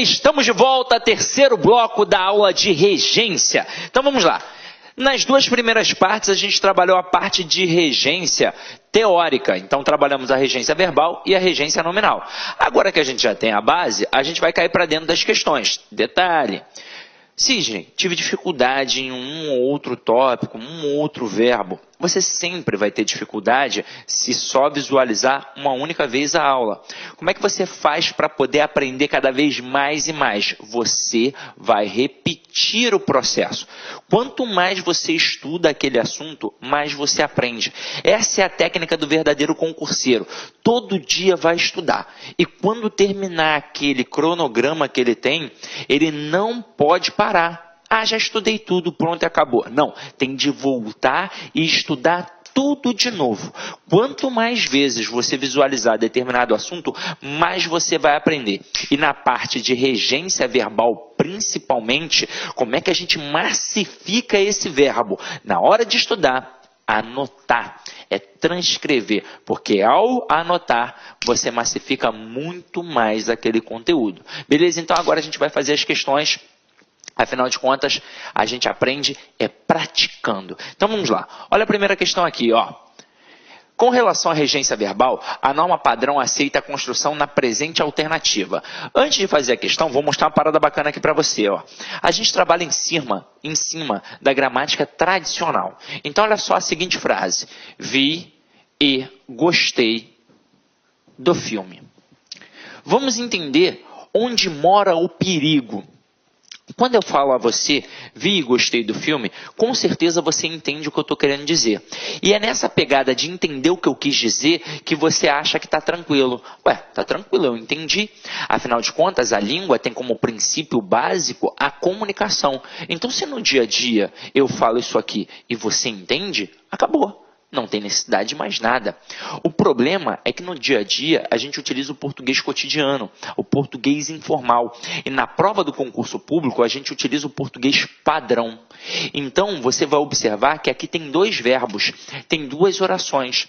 Estamos de volta, terceiro bloco da aula de regência. Então vamos lá. Nas duas primeiras partes a gente trabalhou a parte de regência teórica. Então trabalhamos a regência verbal e a regência nominal. Agora que a gente já tem a base, a gente vai cair para dentro das questões. Detalhe. Sidney, tive dificuldade em um ou outro tópico, um ou outro verbo. Você sempre vai ter dificuldade se só visualizar uma única vez a aula. Como é que você faz para poder aprender cada vez mais e mais? Você vai repetir o processo. Quanto mais você estuda aquele assunto, mais você aprende. Essa é a técnica do verdadeiro concurseiro. Todo dia vai estudar. E quando terminar aquele cronograma que ele tem, ele não pode parar. Ah, já estudei tudo, pronto e acabou. Não, tem de voltar e estudar tudo de novo. Quanto mais vezes você visualizar determinado assunto, mais você vai aprender. E na parte de regência verbal, principalmente, como é que a gente massifica esse verbo? Na hora de estudar, anotar, é transcrever, porque ao anotar, você massifica muito mais aquele conteúdo. Beleza? Então agora a gente vai fazer as questões. Afinal de contas, a gente aprende praticando. Então vamos lá. Olha a primeira questão aqui, ó. Com relação à regência verbal, a norma padrão aceita a construção na presente alternativa. Antes de fazer a questão, vou mostrar uma parada bacana aqui para você, ó. A gente trabalha em cima da gramática tradicional. Então olha só a seguinte frase: vi e gostei do filme. Vamos entender onde mora o perigo. Quando eu falo a você, vi e gostei do filme, com certeza você entende o que eu estou querendo dizer. E é nessa pegada de entender o que eu quis dizer que você acha que está tranquilo. Ué, está tranquilo, eu entendi. Afinal de contas, a língua tem como princípio básico a comunicação. Então, se no dia a dia eu falo isso aqui e você entende, acabou. Não tem necessidade de mais nada. O problema é que no dia a dia a gente utiliza o português cotidiano, o português informal. E na prova do concurso público a gente utiliza o português padrão. Então você vai observar que aqui tem dois verbos, tem duas orações.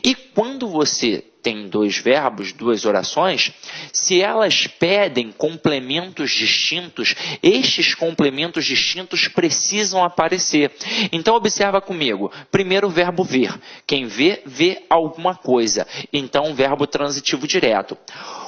E quando você tem dois verbos, duas orações, se elas pedem complementos distintos, estes complementos distintos precisam aparecer. Então observa comigo. Primeiro o verbo ver. Quem vê, vê alguma coisa. Então verbo transitivo direto.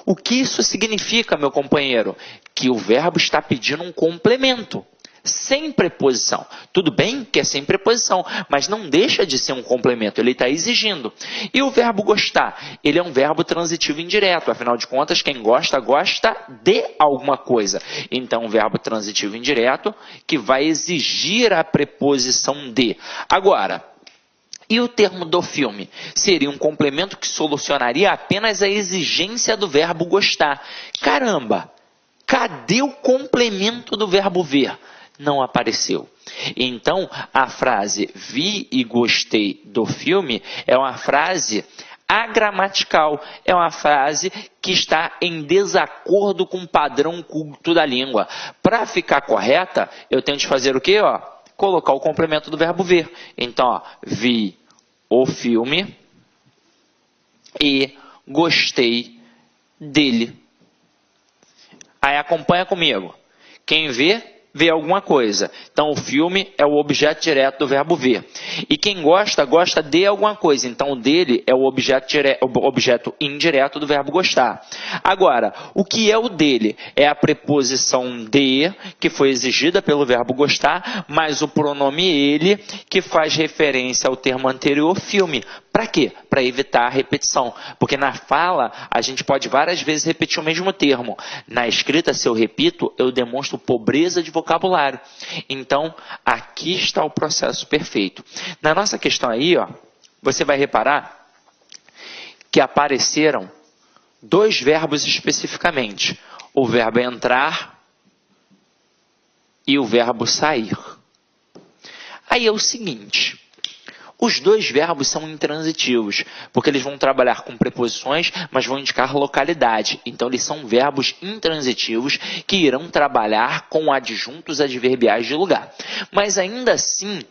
O que isso significa, meu companheiro? Que o verbo está pedindo um complemento. Sem preposição. Tudo bem que é sem preposição, mas não deixa de ser um complemento, ele está exigindo. E o verbo gostar, ele é um verbo transitivo indireto, afinal de contas, quem gosta, gosta de alguma coisa. Então, um verbo transitivo indireto que vai exigir a preposição de. Agora, e o termo do filme? Seria um complemento que solucionaria apenas a exigência do verbo gostar. Caramba, cadê o complemento do verbo ver? Não apareceu. Então, a frase vi e gostei do filme é uma frase agramatical, é uma frase que está em desacordo com o padrão culto da língua. Para ficar correta, eu tenho de fazer o quê? Colocar o complemento do verbo ver. Então, vi o filme e gostei dele. Aí acompanha comigo. Quem vê, vê alguma coisa. Então, o filme é o objeto direto do verbo ver. E quem gosta, gosta de alguma coisa. Então, o dele é o objeto indireto do verbo gostar. Agora, o que é o dele? É a preposição de, que foi exigida pelo verbo gostar, mais o pronome ele, que faz referência ao termo anterior, filme. Para quê? Para evitar a repetição. Porque na fala, a gente pode várias vezes repetir o mesmo termo. Na escrita, se eu repito, eu demonstro pobreza de vocabulário. Então, aqui está o processo perfeito. Na nossa questão aí, você vai reparar que apareceram dois verbos especificamente. O verbo entrar e o verbo sair. Aí é o seguinte. Os dois verbos são intransitivos, porque eles vão trabalhar com preposições, mas vão indicar localidade. Então, eles são verbos intransitivos que irão trabalhar com adjuntos adverbiais de lugar. Mas, ainda assim,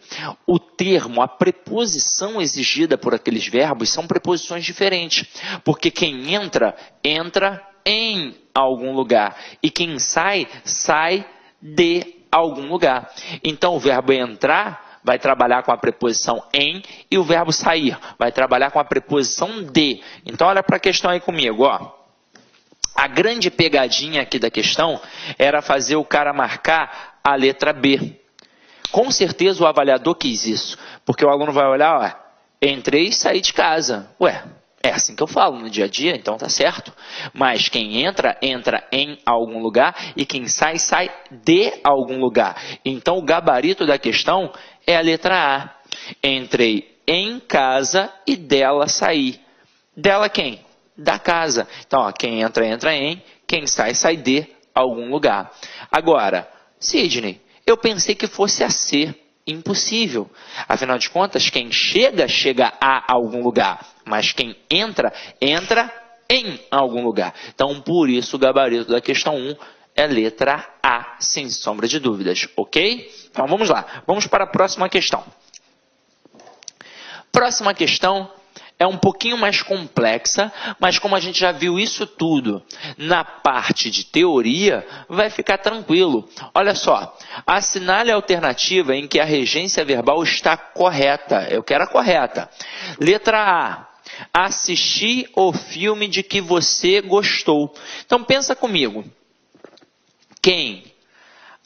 o termo, a preposição exigida por aqueles verbos são preposições diferentes. Porque quem entra, entra em algum lugar. E quem sai, sai de algum lugar. Então, o verbo entrar vai trabalhar com a preposição em e o verbo sair vai trabalhar com a preposição de. Então, olha para a questão aí comigo, ó. A grande pegadinha aqui da questão era fazer o cara marcar a letra B. Com certeza o avaliador quis isso, porque o aluno vai olhar, ó, entrei e saí de casa. Ué, é assim que eu falo no dia a dia, então tá certo. Mas quem entra, entra em algum lugar e quem sai, sai de algum lugar. Então o gabarito da questão é a letra A. Entrei em casa e dela saí. Dela quem? Da casa. Então, ó, quem entra, entra em, quem sai, sai de algum lugar. Agora, Sidney, eu pensei que fosse a C. Impossível. Afinal de contas, quem chega, chega a algum lugar. Mas quem entra, entra em algum lugar. Então, por isso, o gabarito da questão 1 é letra A, sem sombra de dúvidas. Ok? Então, vamos lá. Vamos para a próxima questão. Próxima questão é um pouquinho mais complexa, mas como a gente já viu isso tudo na parte de teoria, vai ficar tranquilo. Olha só, assinale a alternativa em que a regência verbal está correta. Eu quero a correta. Letra A. Assistir o filme de que você gostou. Então pensa comigo. Quem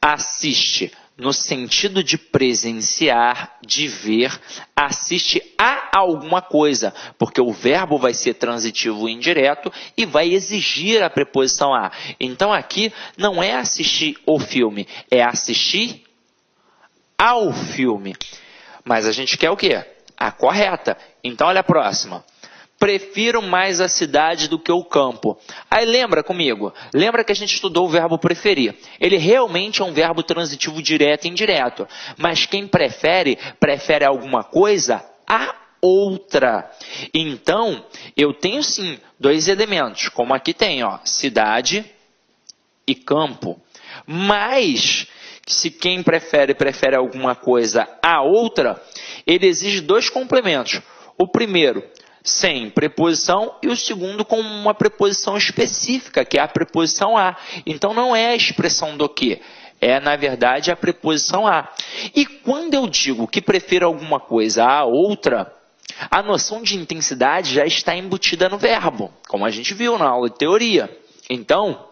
assiste no sentido de presenciar, de ver, assiste a alguma coisa, porque o verbo vai ser transitivo indireto e vai exigir a preposição a. Então aqui não é assistir o filme, é assistir ao filme. Mas a gente quer o quê? A correta. Então olha a próxima. Prefiro mais a cidade do que o campo. Aí lembra comigo, lembra que a gente estudou o verbo preferir. Ele realmente é um verbo transitivo direto e indireto. Mas quem prefere, prefere alguma coisa a outra. Então, eu tenho sim dois elementos, como aqui tem, ó, cidade e campo. Mas, se quem prefere, prefere alguma coisa a outra, ele exige dois complementos. O primeiro, sem preposição, e o segundo com uma preposição específica, que é a preposição a. Então, não é a expressão do que, é, na verdade, a preposição a. E quando eu digo que prefiro alguma coisa a outra, a noção de intensidade já está embutida no verbo, como a gente viu na aula de teoria. Então,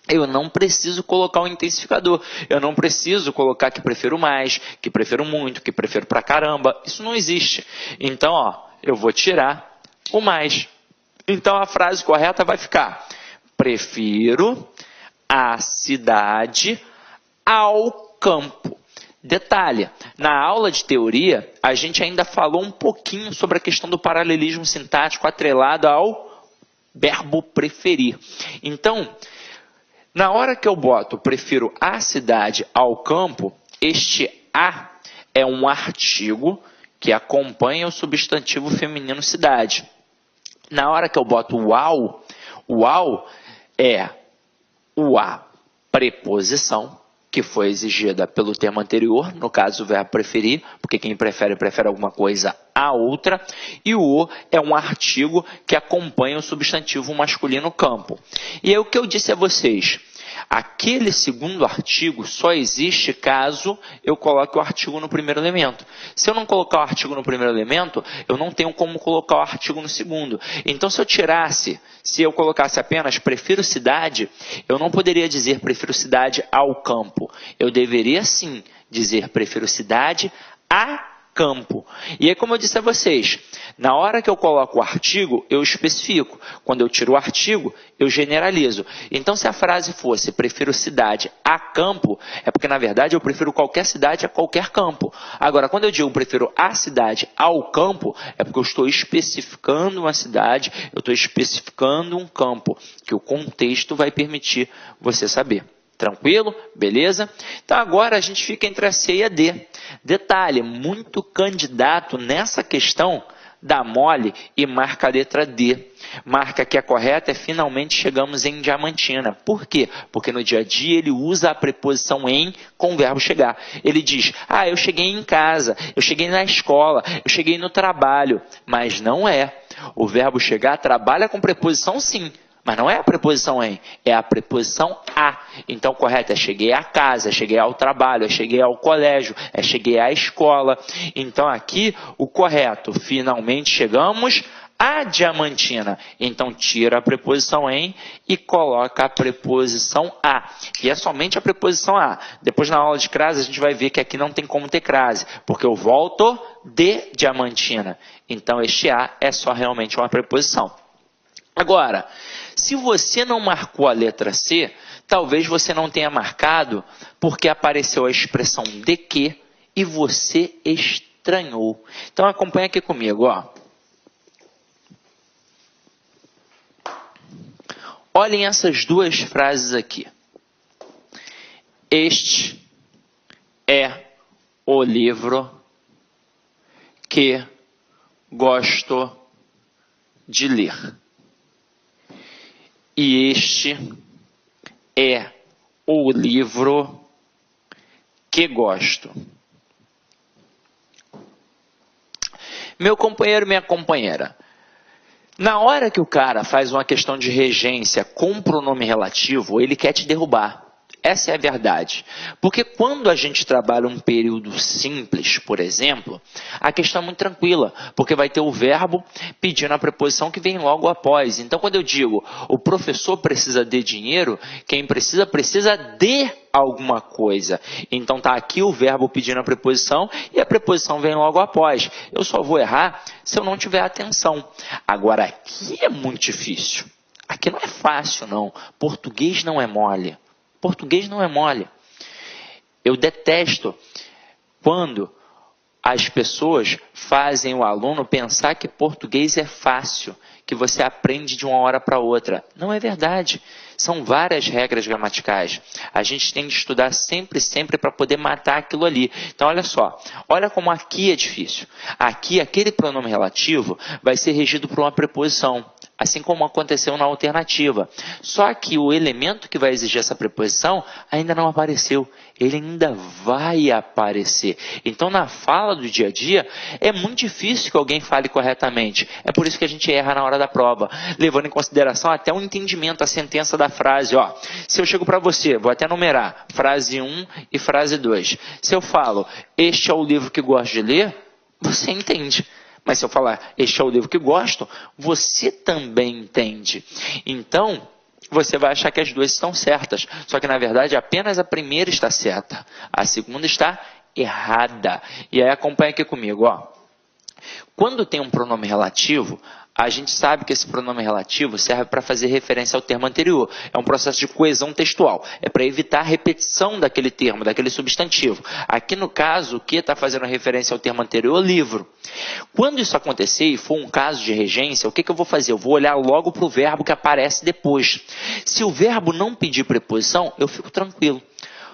eu não preciso colocar o intensificador, eu não preciso colocar que prefiro mais, que prefiro muito, que prefiro pra caramba, isso não existe. Então, ó, eu vou tirar o mais. Então, a frase correta vai ficar: prefiro a cidade ao campo. Detalhe, na aula de teoria, a gente ainda falou um pouquinho sobre a questão do paralelismo sintático atrelado ao verbo preferir. Então, na hora que eu boto prefiro a cidade ao campo, este a é um artigo que acompanha o substantivo feminino cidade. Na hora que eu boto o ao é o a preposição, que foi exigida pelo termo anterior, no caso o verbo preferir, porque quem prefere, prefere alguma coisa a outra, e o é um artigo que acompanha o substantivo masculino campo. E aí o que eu disse a vocês, aquele segundo artigo só existe caso eu coloque o artigo no primeiro elemento. Se eu não colocar o artigo no primeiro elemento, eu não tenho como colocar o artigo no segundo. Então, se eu colocasse apenas prefiro cidade, eu não poderia dizer prefiro cidade ao campo. Eu deveria sim dizer prefiro cidade a campo. E aí, como eu disse a vocês, na hora que eu coloco o artigo, eu especifico. Quando eu tiro o artigo, eu generalizo. Então, se a frase fosse prefiro cidade a campo, é porque, na verdade, eu prefiro qualquer cidade a qualquer campo. Agora, quando eu digo prefiro a cidade ao campo, é porque eu estou especificando uma cidade, eu estou especificando um campo, que o contexto vai permitir você saber. Tranquilo? Beleza? Então, agora a gente fica entre a C e a D. Detalhe, muito candidato nessa questão dá mole e marca a letra D. Marca que a correta é finalmente chegamos em Diamantina. Por quê? Porque no dia a dia ele usa a preposição em com o verbo chegar. Ele diz, eu cheguei em casa, eu cheguei na escola, eu cheguei no trabalho. Mas não é. O verbo chegar trabalha com preposição sim, Mas não é a preposição em, é a preposição a. Então, o correto é cheguei à casa, é cheguei ao trabalho, é cheguei ao colégio, é cheguei à escola. Então, aqui, o correto, finalmente chegamos à Diamantina. Então, tira a preposição em e coloca a preposição a. E é somente a preposição a. Depois, na aula de crase, a gente vai ver que aqui não tem como ter crase, porque eu volto de Diamantina. Então, este a é só realmente uma preposição. Agora, se você não marcou a letra C, talvez você não tenha marcado porque apareceu a expressão de que e você estranhou. Então, acompanha aqui comigo, ó. Olhem essas duas frases aqui. Este é o livro que gosto de ler. E este é o livro que gosto. Meu companheiro, minha companheira, na hora que o cara faz uma questão de regência com pronome relativo, ele quer te derrubar. Essa é a verdade. Porque quando a gente trabalha um período simples, por exemplo, a questão é muito tranquila, porque vai ter o verbo pedindo a preposição que vem logo após. Então, quando eu digo o professor precisa de dinheiro, quem precisa de alguma coisa. Então, está aqui o verbo pedindo a preposição e a preposição vem logo após. Eu só vou errar se eu não tiver atenção. Agora, aqui é muito difícil. Aqui não é fácil, não. Português não é mole. Português não é mole. Eu detesto quando as pessoas fazem o aluno pensar que português é fácil, que você aprende de uma hora para outra. Não é verdade. São várias regras gramaticais. A gente tem de estudar sempre para poder matar aquilo ali. Então, olha só. Olha como aqui é difícil. Aqui, aquele pronome relativo vai ser regido por uma preposição, assim como aconteceu na alternativa. Só que o elemento que vai exigir essa preposição ainda não apareceu. Ele ainda vai aparecer. Então, na fala do dia a dia, é muito difícil que alguém fale corretamente. É por isso que a gente erra na hora da prova, levando em consideração até o entendimento, a sentença da frase. Ó, se eu chego para você, vou até numerar, frase 1 e frase 2. Se eu falo, este é o livro que gosto de ler, você entende. Mas se eu falar, este é o livro que gosto, você também entende. Então, você vai achar que as duas estão certas. Só que, na verdade, apenas a primeira está certa. A segunda está errada. E aí, acompanha aqui comigo, ó. Quando tem um pronome relativo, a gente sabe que esse pronome relativo serve para fazer referência ao termo anterior. É um processo de coesão textual. É para evitar a repetição daquele termo, daquele substantivo. Aqui no caso, o que está fazendo referência ao termo anterior? Livro. Quando isso acontecer e for um caso de regência, o que eu vou fazer? Eu vou olhar logo para o verbo que aparece depois. Se o verbo não pedir preposição, eu fico tranquilo.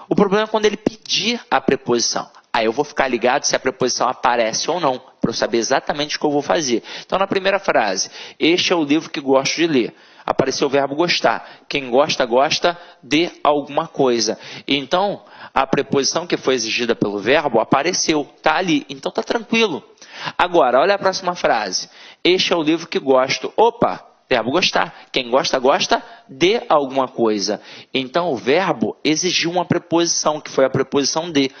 O problema é quando ele pedir a preposição. Aí eu vou ficar ligado se a preposição aparece ou não, para eu saber exatamente o que eu vou fazer. Então, na primeira frase, este é o livro que gosto de ler. Apareceu o verbo gostar. Quem gosta, gosta de alguma coisa. Então, a preposição que foi exigida pelo verbo apareceu, está ali. Então, está tranquilo. Agora, olha a próxima frase. Este é o livro que gosto. Opa! Verbo gostar. Quem gosta, gosta de alguma coisa. Então, o verbo exigiu uma preposição, que foi a preposição de.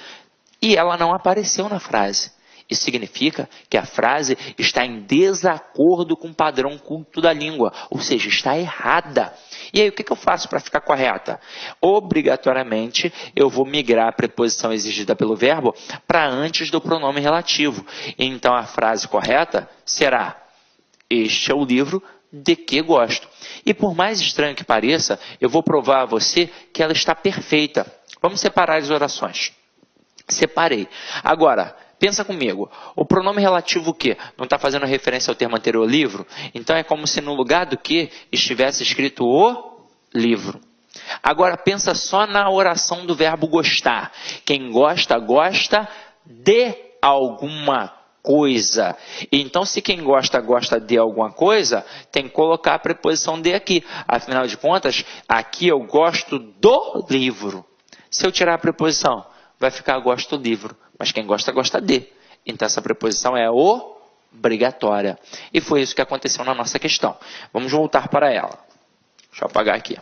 E ela não apareceu na frase. Isso significa que a frase está em desacordo com o padrão culto da língua. Ou seja, está errada. E aí, o que eu faço para ficar correta? Obrigatoriamente, eu vou migrar a preposição exigida pelo verbo para antes do pronome relativo. Então, a frase correta será: este é o livro de que gosto. E por mais estranho que pareça, eu vou provar a você que ela está perfeita. Vamos separar as orações. Separei. Agora, pensa comigo. O pronome relativo o quê? Não está fazendo referência ao termo anterior, livro? Então é como se no lugar do que estivesse escrito o livro. Agora pensa só na oração do verbo gostar. Quem gosta, gosta de alguma coisa. Então, se quem gosta, gosta de alguma coisa, tem que colocar a preposição de aqui. Afinal de contas, aqui eu gosto do livro. Se eu tirar a preposição, vai ficar gosto do livro. Mas quem gosta, gosta de. Então, essa preposição é obrigatória. E foi isso que aconteceu na nossa questão. Vamos voltar para ela. Deixa eu apagar aqui.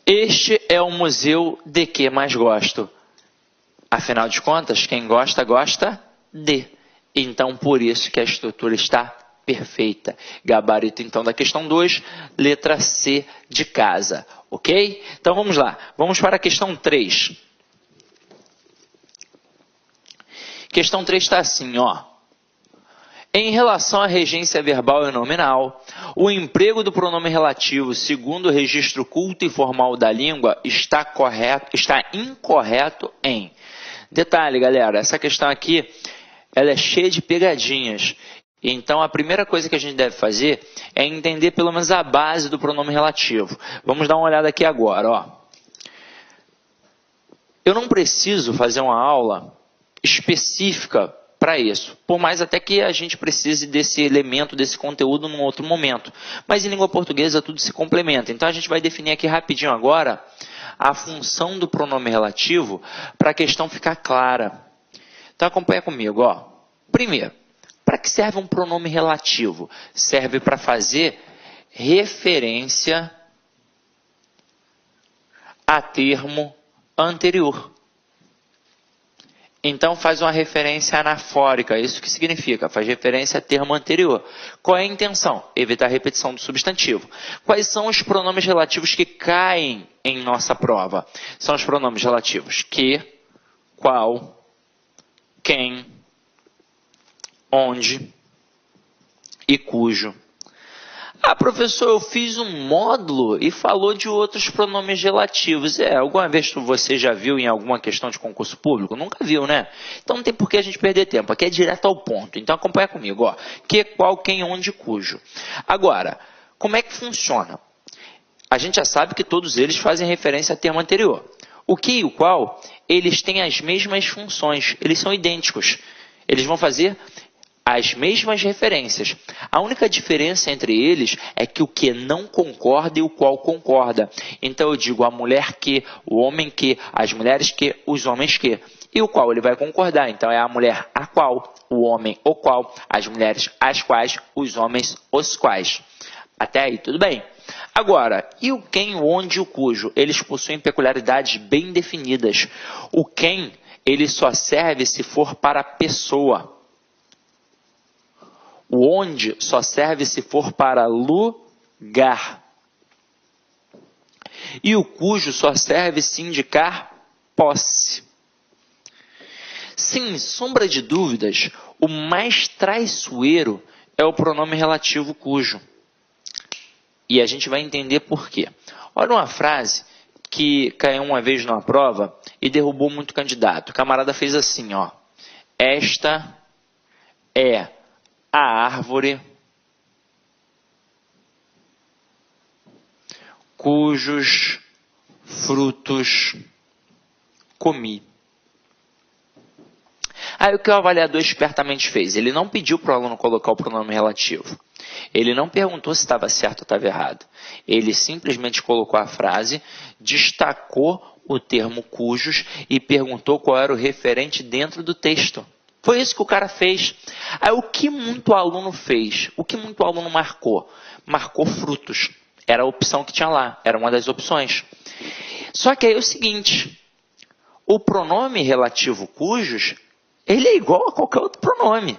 Este é o museu de que mais gosto. Afinal de contas, quem gosta, gosta de. Então, por isso que a estrutura está perfeita. Gabarito, então, da questão 2, letra C de casa. Ok? Então, vamos lá. Vamos para a questão 3. Questão 3 está assim, ó. Em relação à regência verbal e nominal, o emprego do pronome relativo, segundo o registro culto e formal da língua, está incorreto em... Detalhe, galera, essa questão aqui, ela é cheia de pegadinhas. Então, a primeira coisa que a gente deve fazer é entender pelo menos a base do pronome relativo. Vamos dar uma olhada aqui agora, ó. Eu não preciso fazer uma aula específica para isso, por mais até que a gente precise desse elemento, desse conteúdo num outro momento. Mas em língua portuguesa tudo se complementa. Então a gente vai definir aqui rapidinho agora a função do pronome relativo para a questão ficar clara. Então acompanha comigo, ó. Primeiro, para que serve um pronome relativo? Serve para fazer referência a termo anterior. Então, faz uma referência anafórica. Isso que significa? Faz referência a termo anterior. Qual é a intenção? Evitar a repetição do substantivo. Quais são os pronomes relativos que caem em nossa prova? São os pronomes relativos que, qual, quem, onde e cujo. Ah, professor, eu fiz um módulo e falou de outros pronomes relativos. Alguma vez você já viu em alguma questão de concurso público? Nunca viu, né? Então não tem por que a gente perder tempo. Aqui é direto ao ponto. Então acompanha comigo, ó. Que, qual, quem, onde, cujo. Agora, como é que funciona? A gente já sabe que todos eles fazem referência a termo anterior. O que e o qual, eles têm as mesmas funções. Eles são idênticos. Eles vão fazer as mesmas referências. A única diferença entre eles é que o que não concorda e o qual concorda. Então eu digo a mulher que, o homem que, as mulheres que, os homens que. E o qual ele vai concordar. Então é a mulher a qual, o homem o qual, as mulheres as quais, os homens os quais. Até aí tudo bem. Agora, e o quem, o onde e o cujo? Eles possuem peculiaridades bem definidas. O quem, ele só serve se for para a pessoa. O onde só serve se for para lugar. E o cujo só serve se indicar posse. Sem sombra de dúvidas, o mais traiçoeiro é o pronome relativo cujo. E a gente vai entender por quê. Olha uma frase que caiu uma vez numa prova e derrubou muito candidato. O camarada fez assim, ó. Esta é a árvore cujos frutos comi. Aí o que o avaliador espertamente fez? Ele não pediu para o aluno colocar o pronome relativo. Ele não perguntou se estava certo ou estava errado. Ele simplesmente colocou a frase, destacou o termo cujos e perguntou qual era o referente dentro do texto. Foi isso que o cara fez. Aí o que muito aluno fez? O que muito aluno marcou? Marcou frutos. Era a opção que tinha lá. Era uma das opções. Só que aí é o seguinte. O pronome relativo cujos, ele é igual a qualquer outro pronome.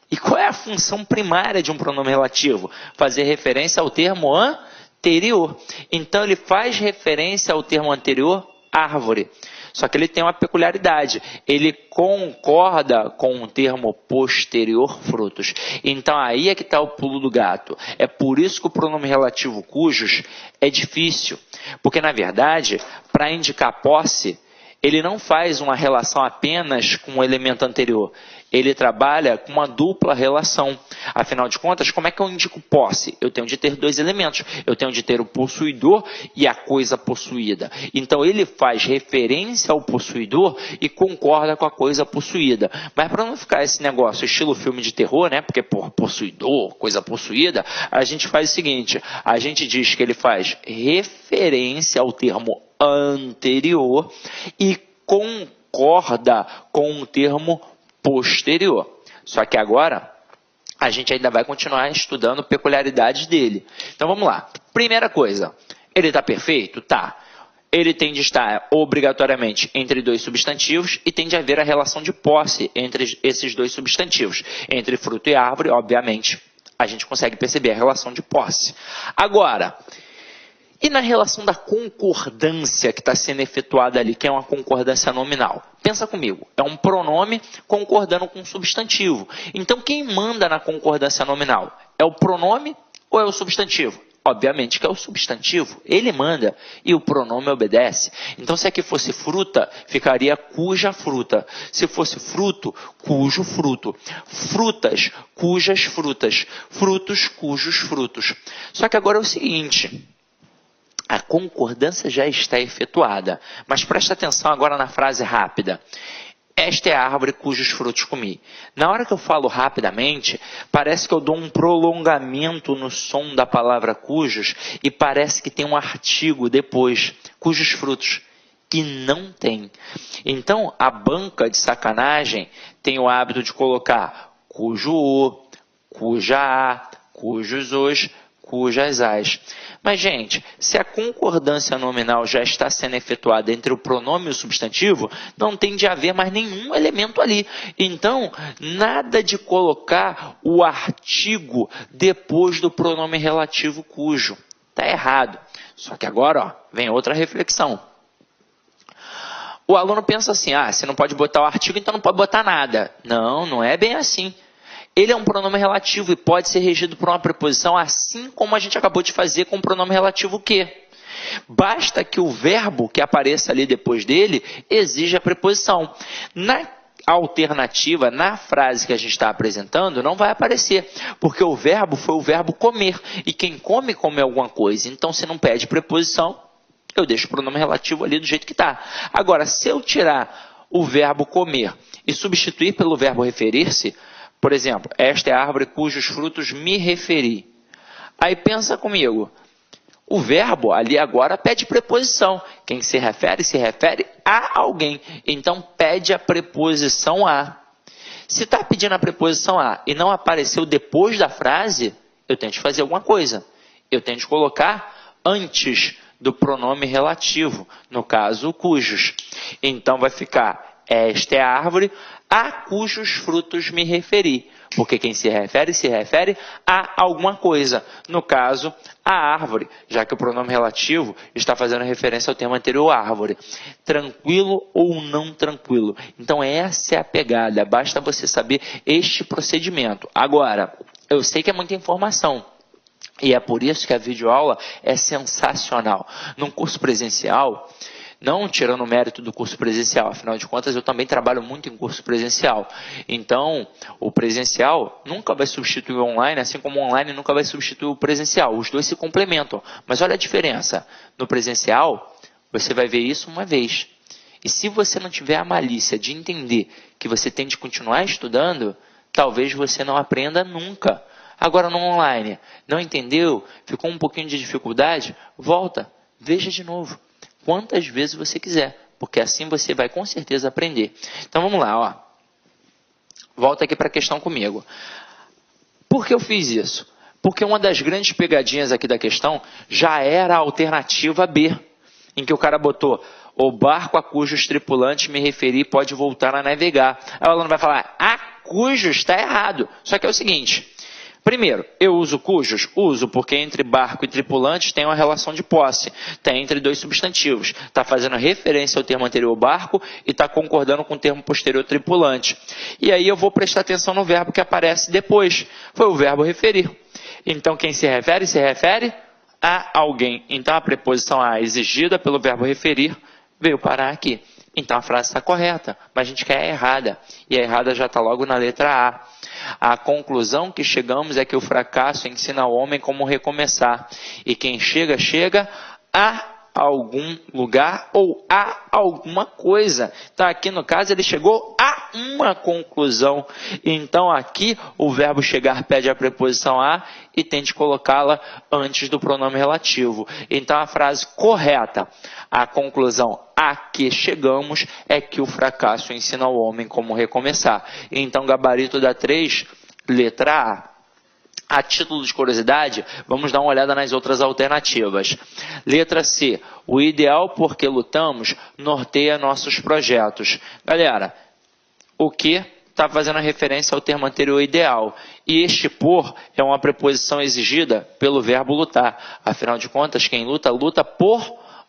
E qual é a função primária de um pronome relativo? Fazer referência ao termo anterior. Então ele faz referência ao termo anterior, árvore. Só que ele tem uma peculiaridade. Ele concorda com o termo posterior, frutos. Então aí é que está o pulo do gato. É por isso que o pronome relativo cujos é difícil. Porque na verdade, para indicar posse, ele não faz uma relação apenas com o elemento anterior. Ele trabalha com uma dupla relação. Afinal de contas, como é que eu indico posse? Eu tenho de ter dois elementos. Eu tenho de ter o possuidor e a coisa possuída. Então, ele faz referência ao possuidor e concorda com a coisa possuída. Mas para não ficar esse negócio estilo filme de terror, né? Porque por possuidor, coisa possuída, a gente faz o seguinte. A gente diz que ele faz referência ao termo anterior e concorda com o termo posterior. Só que agora, a gente ainda vai continuar estudando peculiaridades dele. Então vamos lá. Primeira coisa, ele está perfeito? Tá. Ele tem de estar obrigatoriamente entre dois substantivos e tem de haver a relação de posse entre esses dois substantivos. Entre fruto e árvore, obviamente, a gente consegue perceber a relação de posse. Agora, e na relação da concordância que está sendo efetuada ali, que é uma concordância nominal? Pensa comigo, é um pronome concordando com um substantivo. Então, quem manda na concordância nominal? É o pronome ou é o substantivo? Obviamente que é o substantivo, ele manda e o pronome obedece. Então, se aqui fosse fruta, ficaria cuja fruta. Se fosse fruto, cujo fruto. Frutas, cujas frutas. Frutos, cujos frutos. Só que agora é o seguinte, a concordância já está efetuada, mas presta atenção agora na frase rápida. Esta é a árvore cujos frutos comi. Na hora que eu falo rapidamente, parece que eu dou um prolongamento no som da palavra cujos e parece que tem um artigo depois, cujos frutos, e não tem. Então, a banca de sacanagem tem o hábito de colocar cujo o, cuja a, cujos os, cujas as. Mas, gente, se a concordância nominal já está sendo efetuada entre o pronome e o substantivo, não tem de haver mais nenhum elemento ali. Então, nada de colocar o artigo depois do pronome relativo cujo. Está errado. Só que agora, vem outra reflexão. O aluno pensa assim, você não pode botar o artigo, então não pode botar nada. Não, não é bem assim. Ele é um pronome relativo e pode ser regido por uma preposição, assim como a gente acabou de fazer com o pronome relativo que. Basta que o verbo que apareça ali depois dele exija a preposição. Na alternativa, na frase que a gente está apresentando, não vai aparecer, porque o verbo foi o verbo comer. E quem come, come alguma coisa. Então, se não pede preposição, eu deixo o pronome relativo ali do jeito que está. Agora, se eu tirar o verbo comer e substituir pelo verbo referir-se, por exemplo, esta é a árvore cujos frutos me referi. Aí pensa comigo, o verbo ali agora pede preposição. Quem se refere a alguém. Então pede a preposição a. Se está pedindo a preposição a e não apareceu depois da frase, eu tenho de fazer alguma coisa. Eu tenho de colocar antes do pronome relativo, no caso cujos. Então vai ficar, esta é a árvore a cujos frutos me referi. Porque quem se refere a alguma coisa. No caso, a árvore, já que o pronome relativo está fazendo referência ao termo anterior, árvore. Tranquilo ou não tranquilo. Então essa é a pegada, basta você saber este procedimento. Agora, eu sei que é muita informação. E é por isso que a videoaula é sensacional. Num curso presencial, não tirando o mérito do curso presencial, afinal de contas eu também trabalho muito em curso presencial. Então, o presencial nunca vai substituir o online, assim como o online nunca vai substituir o presencial. Os dois se complementam. Mas olha a diferença. No presencial, você vai ver isso uma vez. E se você não tiver a malícia de entender que você tem de continuar estudando, talvez você não aprenda nunca. Agora no online, não entendeu? Ficou um pouquinho de dificuldade? Volta, veja de novo. Quantas vezes você quiser, porque assim você vai com certeza aprender. Então vamos lá, ó. Volta aqui para a questão comigo. Por que eu fiz isso? Porque uma das grandes pegadinhas aqui da questão já era a alternativa B, em que o cara botou o barco a cujos tripulantes me referi pode voltar a navegar. Aí o aluno vai falar, cujos está errado. Só que é o seguinte... Primeiro, eu uso cujos? Uso, porque entre barco e tripulantes tem uma relação de posse. Está entre dois substantivos. Está fazendo referência ao termo anterior barco e está concordando com o termo posterior tripulante. E aí eu vou prestar atenção no verbo que aparece depois. Foi o verbo referir. Então quem se refere a alguém. Então a preposição a exigida pelo verbo referir veio parar aqui. Então a frase está correta, mas a gente quer a errada. E a errada já está logo na letra A. A conclusão que chegamos é que o fracasso ensina ao homem como recomeçar. E quem chega a algum lugar ou a alguma coisa. Então aqui no caso ele chegou a uma conclusão. Então aqui o verbo chegar pede a preposição a e tem de colocá-la antes do pronome relativo. Então a frase correta, a conclusão a que chegamos é que o fracasso ensina ao homem como recomeçar. Então gabarito da 3, letra A. A título de curiosidade, vamos dar uma olhada nas outras alternativas. Letra C. O ideal por que lutamos norteia nossos projetos. Galera, o que está fazendo a referência ao termo anterior ideal. E este por é uma preposição exigida pelo verbo lutar. Afinal de contas, quem luta, luta por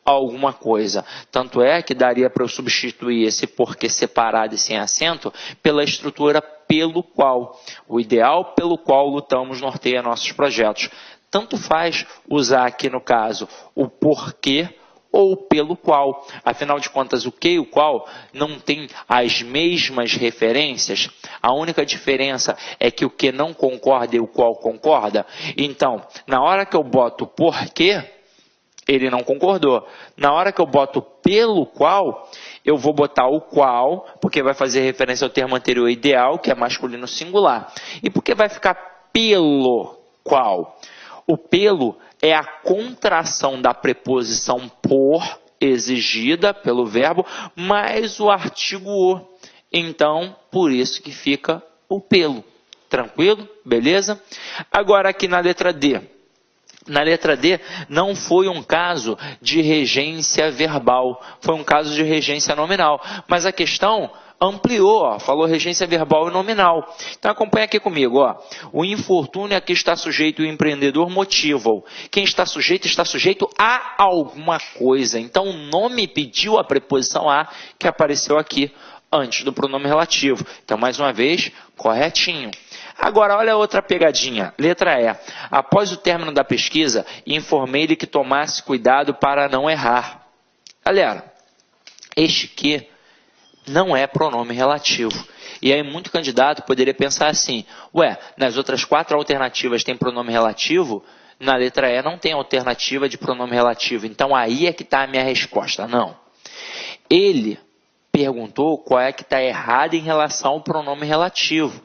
alguma coisa. Tanto é que daria para eu substituir esse porquê separado e sem acento pela estrutura pelo qual. O ideal pelo qual lutamos norteia nossos projetos. Tanto faz usar aqui no caso o porquê ou pelo qual. Afinal de contas, o que e o qual não tem as mesmas referências. A única diferença é que o que não concorda e o qual concorda. Então, na hora que eu boto porquê, ele não concordou. Na hora que eu boto pelo qual, eu vou botar o qual, porque vai fazer referência ao termo anterior ideal, que é masculino singular. E porque vai ficar pelo qual? O pelo é a contração da preposição por, exigida pelo verbo, mais o artigo o. Então, por isso que fica o pelo. Tranquilo? Beleza? Agora aqui na letra D. Na letra D, não foi um caso de regência verbal, foi um caso de regência nominal. Mas a questão ampliou, ó, falou regência verbal e nominal. Então acompanha aqui comigo. Ó. O infortúnio a que está sujeito o empreendedor motiva-o. Quem está sujeito a alguma coisa. Então o nome pediu a preposição a, que apareceu aqui antes do pronome relativo. Então mais uma vez, corretinho. Agora, olha outra pegadinha. Letra E. Após o término da pesquisa, informei-lhe que tomasse cuidado para não errar. Galera, este que não é pronome relativo. E aí muito candidato poderia pensar assim, ué, nas outras 4 alternativas tem pronome relativo, na letra E não tem alternativa de pronome relativo. Então aí é que está a minha resposta. Não. Ele perguntou qual é que está errado em relação ao pronome relativo.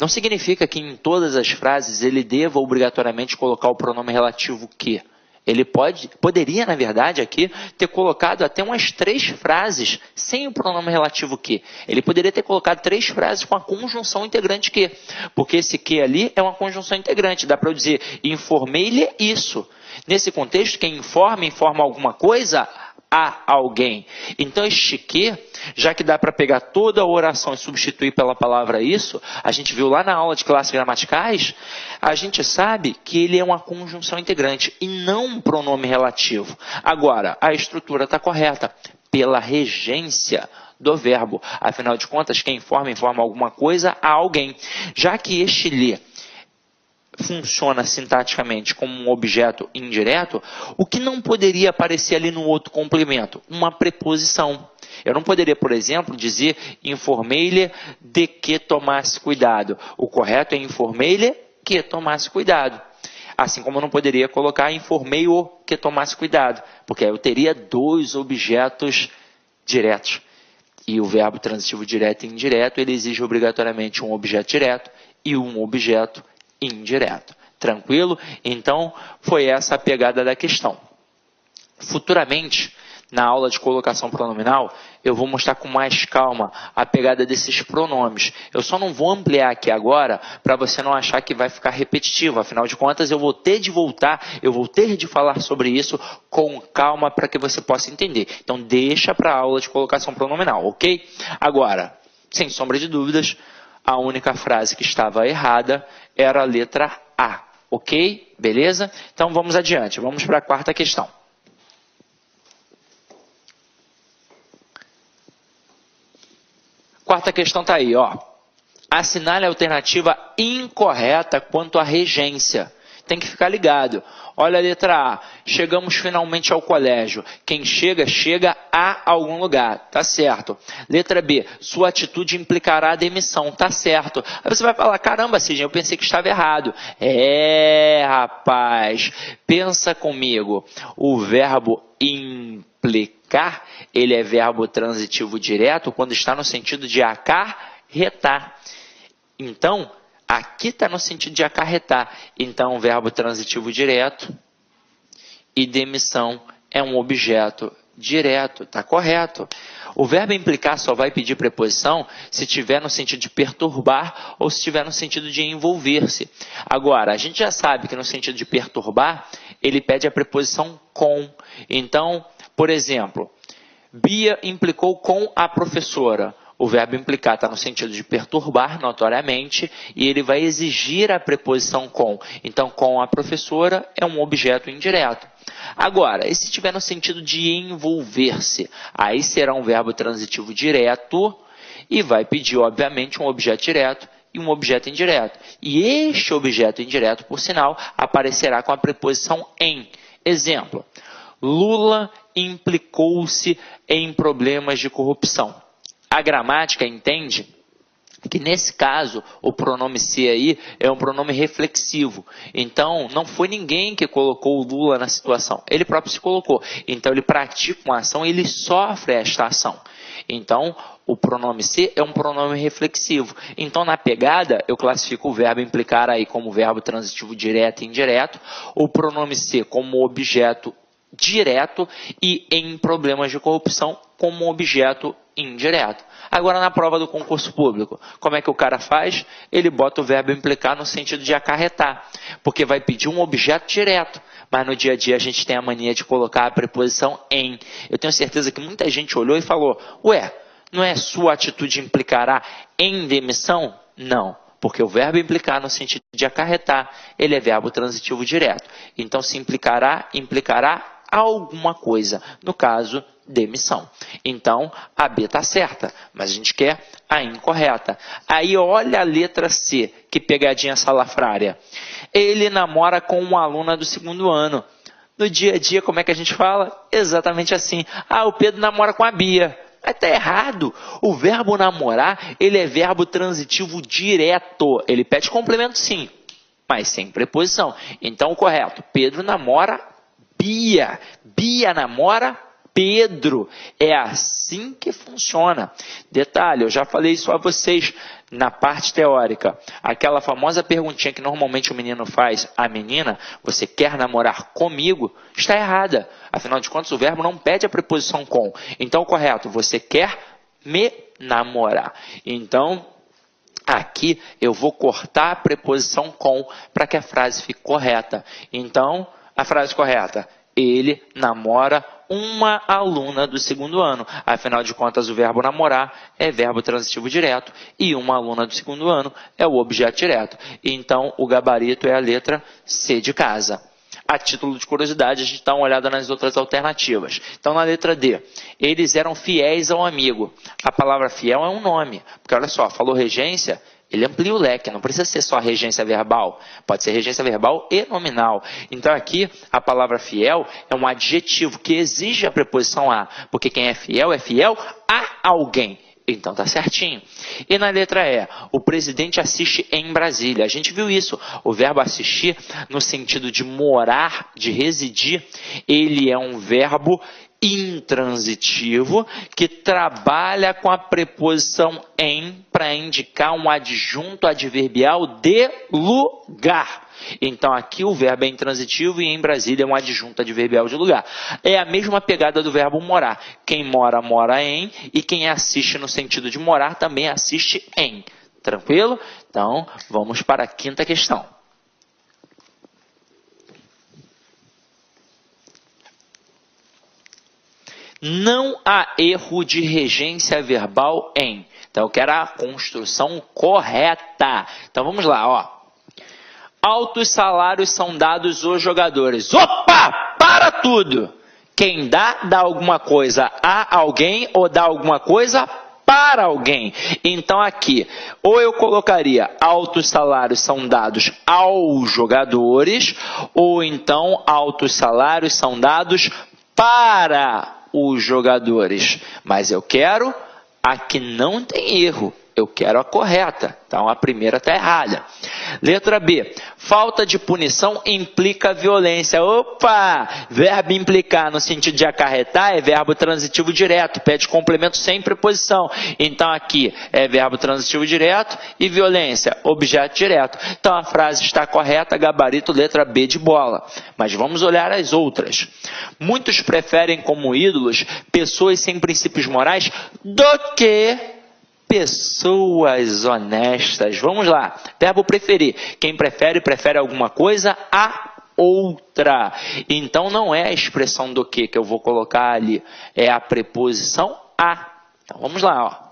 Não significa que em todas as frases ele deva obrigatoriamente colocar o pronome relativo que. Ele poderia, na verdade, aqui ter colocado até umas 3 frases sem o pronome relativo que. Ele poderia ter colocado 3 frases com a conjunção integrante que. Porque esse que ali é uma conjunção integrante. Dá para eu dizer, informei-lhe isso. Nesse contexto, quem informa alguma coisa a alguém. Então este que, já que dá para pegar toda a oração e substituir pela palavra isso, a gente viu lá na aula de classes gramaticais, a gente sabe que ele é uma conjunção integrante e não um pronome relativo. Agora, a estrutura está correta, pela regência do verbo. Afinal de contas, quem informa alguma coisa a alguém. Já que este lhe funciona sintaticamente como um objeto indireto, o que não poderia aparecer ali no outro complemento? Uma preposição. Eu não poderia, por exemplo, dizer informei-lhe de que tomasse cuidado. O correto é informei-lhe que tomasse cuidado. Assim como eu não poderia colocar informei-o que tomasse cuidado, porque aí eu teria 2 objetos diretos. E o verbo transitivo direto e indireto, ele exige obrigatoriamente um objeto direto e um objeto indireto. Tranquilo? Então, foi essa a pegada da questão. Futuramente, na aula de colocação pronominal, eu vou mostrar com mais calma a pegada desses pronomes. Eu só não vou ampliar aqui agora, para você não achar que vai ficar repetitivo. Afinal de contas, eu vou ter de falar sobre isso com calma para que você possa entender. Então, deixa para a aula de colocação pronominal, ok? Agora, sem sombra de dúvidas, a única frase que estava errada era a letra A, ok? Beleza? Então vamos adiante, vamos para a 4ª questão. Quarta questão está aí, ó. Assinale a alternativa incorreta quanto à regência. Tem que ficar ligado. Olha a letra A. Chegamos finalmente ao colégio. Quem chega, chega a algum lugar. Tá certo. Letra B. Sua atitude implicará a demissão. Tá certo. Aí você vai falar, caramba, Sidney, eu pensei que estava errado. Rapaz. Pensa comigo. O verbo implicar, ele é verbo transitivo direto quando está no sentido de acarretar. Então, aqui está no sentido de acarretar. Então, verbo transitivo direto e demissão é um objeto direto. Está correto. O verbo implicar só vai pedir preposição se tiver no sentido de perturbar ou se tiver no sentido de envolver-se. Agora, a gente já sabe que no sentido de perturbar, ele pede a preposição com. Então, por exemplo, Bia implicou com a professora. O verbo implicar está no sentido de perturbar, notoriamente, e ele vai exigir a preposição com. Então, com a professora é um objeto indireto. Agora, e se estiver no sentido de envolver-se? Aí será um verbo transitivo direto e vai pedir, obviamente, um objeto direto e um objeto indireto. E este objeto indireto, por sinal, aparecerá com a preposição em. Exemplo, Lula implicou-se em problemas de corrupção. A gramática entende que, nesse caso, o pronome se aí é um pronome reflexivo. Então, não foi ninguém que colocou o Lula na situação. Ele próprio se colocou. Então, ele pratica uma ação e ele sofre esta ação. Então, o pronome se é um pronome reflexivo. Então, na pegada, eu classifico o verbo implicar aí como verbo transitivo direto e indireto, o pronome se como objeto direto e em problemas de corrupção como objeto indireto. Agora, na prova do concurso público, como é que o cara faz? Ele bota o verbo implicar no sentido de acarretar, porque vai pedir um objeto direto. Mas no dia a dia a gente tem a mania de colocar a preposição em. Eu tenho certeza que muita gente olhou e falou, ué, não é sua atitude implicará em demissão? Não, porque o verbo implicar no sentido de acarretar, ele é verbo transitivo direto. Então, se implicará, implicará alguma coisa, no caso, demissão. Então, a B está certa, mas a gente quer a incorreta. Aí, olha a letra C, que pegadinha salafrária. Ele namora com uma aluna do 2º ano. No dia a dia, como é que a gente fala? Exatamente assim. Ah, o Pedro namora com a Bia. Mas está errado. O verbo namorar, ele é verbo transitivo direto. Ele pede complemento sim, mas sem preposição. Então, o correto, Pedro namora Bia. Bia namora Pedro. É assim que funciona. Detalhe, eu já falei isso a vocês na parte teórica. Aquela famosa perguntinha que normalmente o menino faz à menina, você quer namorar comigo? Está errada. Afinal de contas, o verbo não pede a preposição com. Então, o correto, você quer me namorar. Então, aqui eu vou cortar a preposição com para que a frase fique correta. Então, a frase correta, ele namora uma aluna do 2º ano. Afinal de contas, o verbo namorar é verbo transitivo direto e uma aluna do 2º ano é o objeto direto. Então, o gabarito é a letra C de casa. A título de curiosidade, a gente dá uma olhada nas outras alternativas. Então, na letra D, eles eram fiéis ao amigo. A palavra fiel é um nome, porque olha só, falou regência, ele amplia o leque, não precisa ser só regência verbal, pode ser regência verbal e nominal. Então aqui a palavra fiel é um adjetivo que exige a preposição a, porque quem é fiel a alguém. Então tá certinho. E na letra E, o presidente assiste em Brasília. A gente viu isso, o verbo assistir no sentido de morar, de residir, ele é um verbo intransitivo que trabalha com a preposição em para indicar um adjunto adverbial de lugar. Então aqui o verbo é intransitivo e em Brasília é um adjunto adverbial de lugar. É a mesma pegada do verbo morar. Quem mora, mora em, e quem assiste no sentido de morar também assiste em. Tranquilo? Então vamos para a 5ª questão. Não há erro de regência verbal em. Então, eu quero a construção correta. Então, vamos lá, ó. Altos salários são dados aos jogadores. Opa! Para tudo! Quem dá alguma coisa a alguém ou dá alguma coisa para alguém. Então, aqui, ou eu colocaria altos salários são dados aos jogadores, ou então altos salários são dados para os jogadores, mas eu quero a que não tem erro, eu quero a correta, então a primeira está errada. Letra B. Falta de punição implica violência. Opa! Verbo implicar no sentido de acarretar é verbo transitivo direto. Pede complemento sem preposição. Então aqui é verbo transitivo direto e violência, objeto direto. Então a frase está correta, gabarito letra B de bola. Mas vamos olhar as outras. Muitos preferem como ídolos pessoas sem princípios morais do que pessoas honestas. Vamos lá. Verbo preferir. Quem prefere, prefere alguma coisa a outra. Então não é a expressão do que eu vou colocar ali. É a preposição a. Então vamos lá, ó.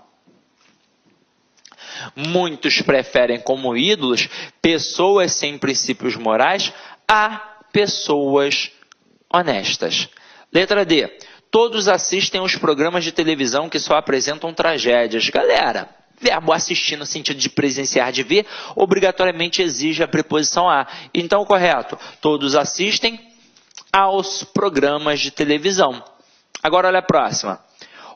Muitos preferem como ídolos pessoas sem princípios morais a pessoas honestas. Letra D. Todos assistem aos programas de televisão que só apresentam tragédias. Galera, verbo assistir no sentido de presenciar, de ver, obrigatoriamente exige a preposição a. Então, correto. Todos assistem aos programas de televisão. Agora, olha a próxima.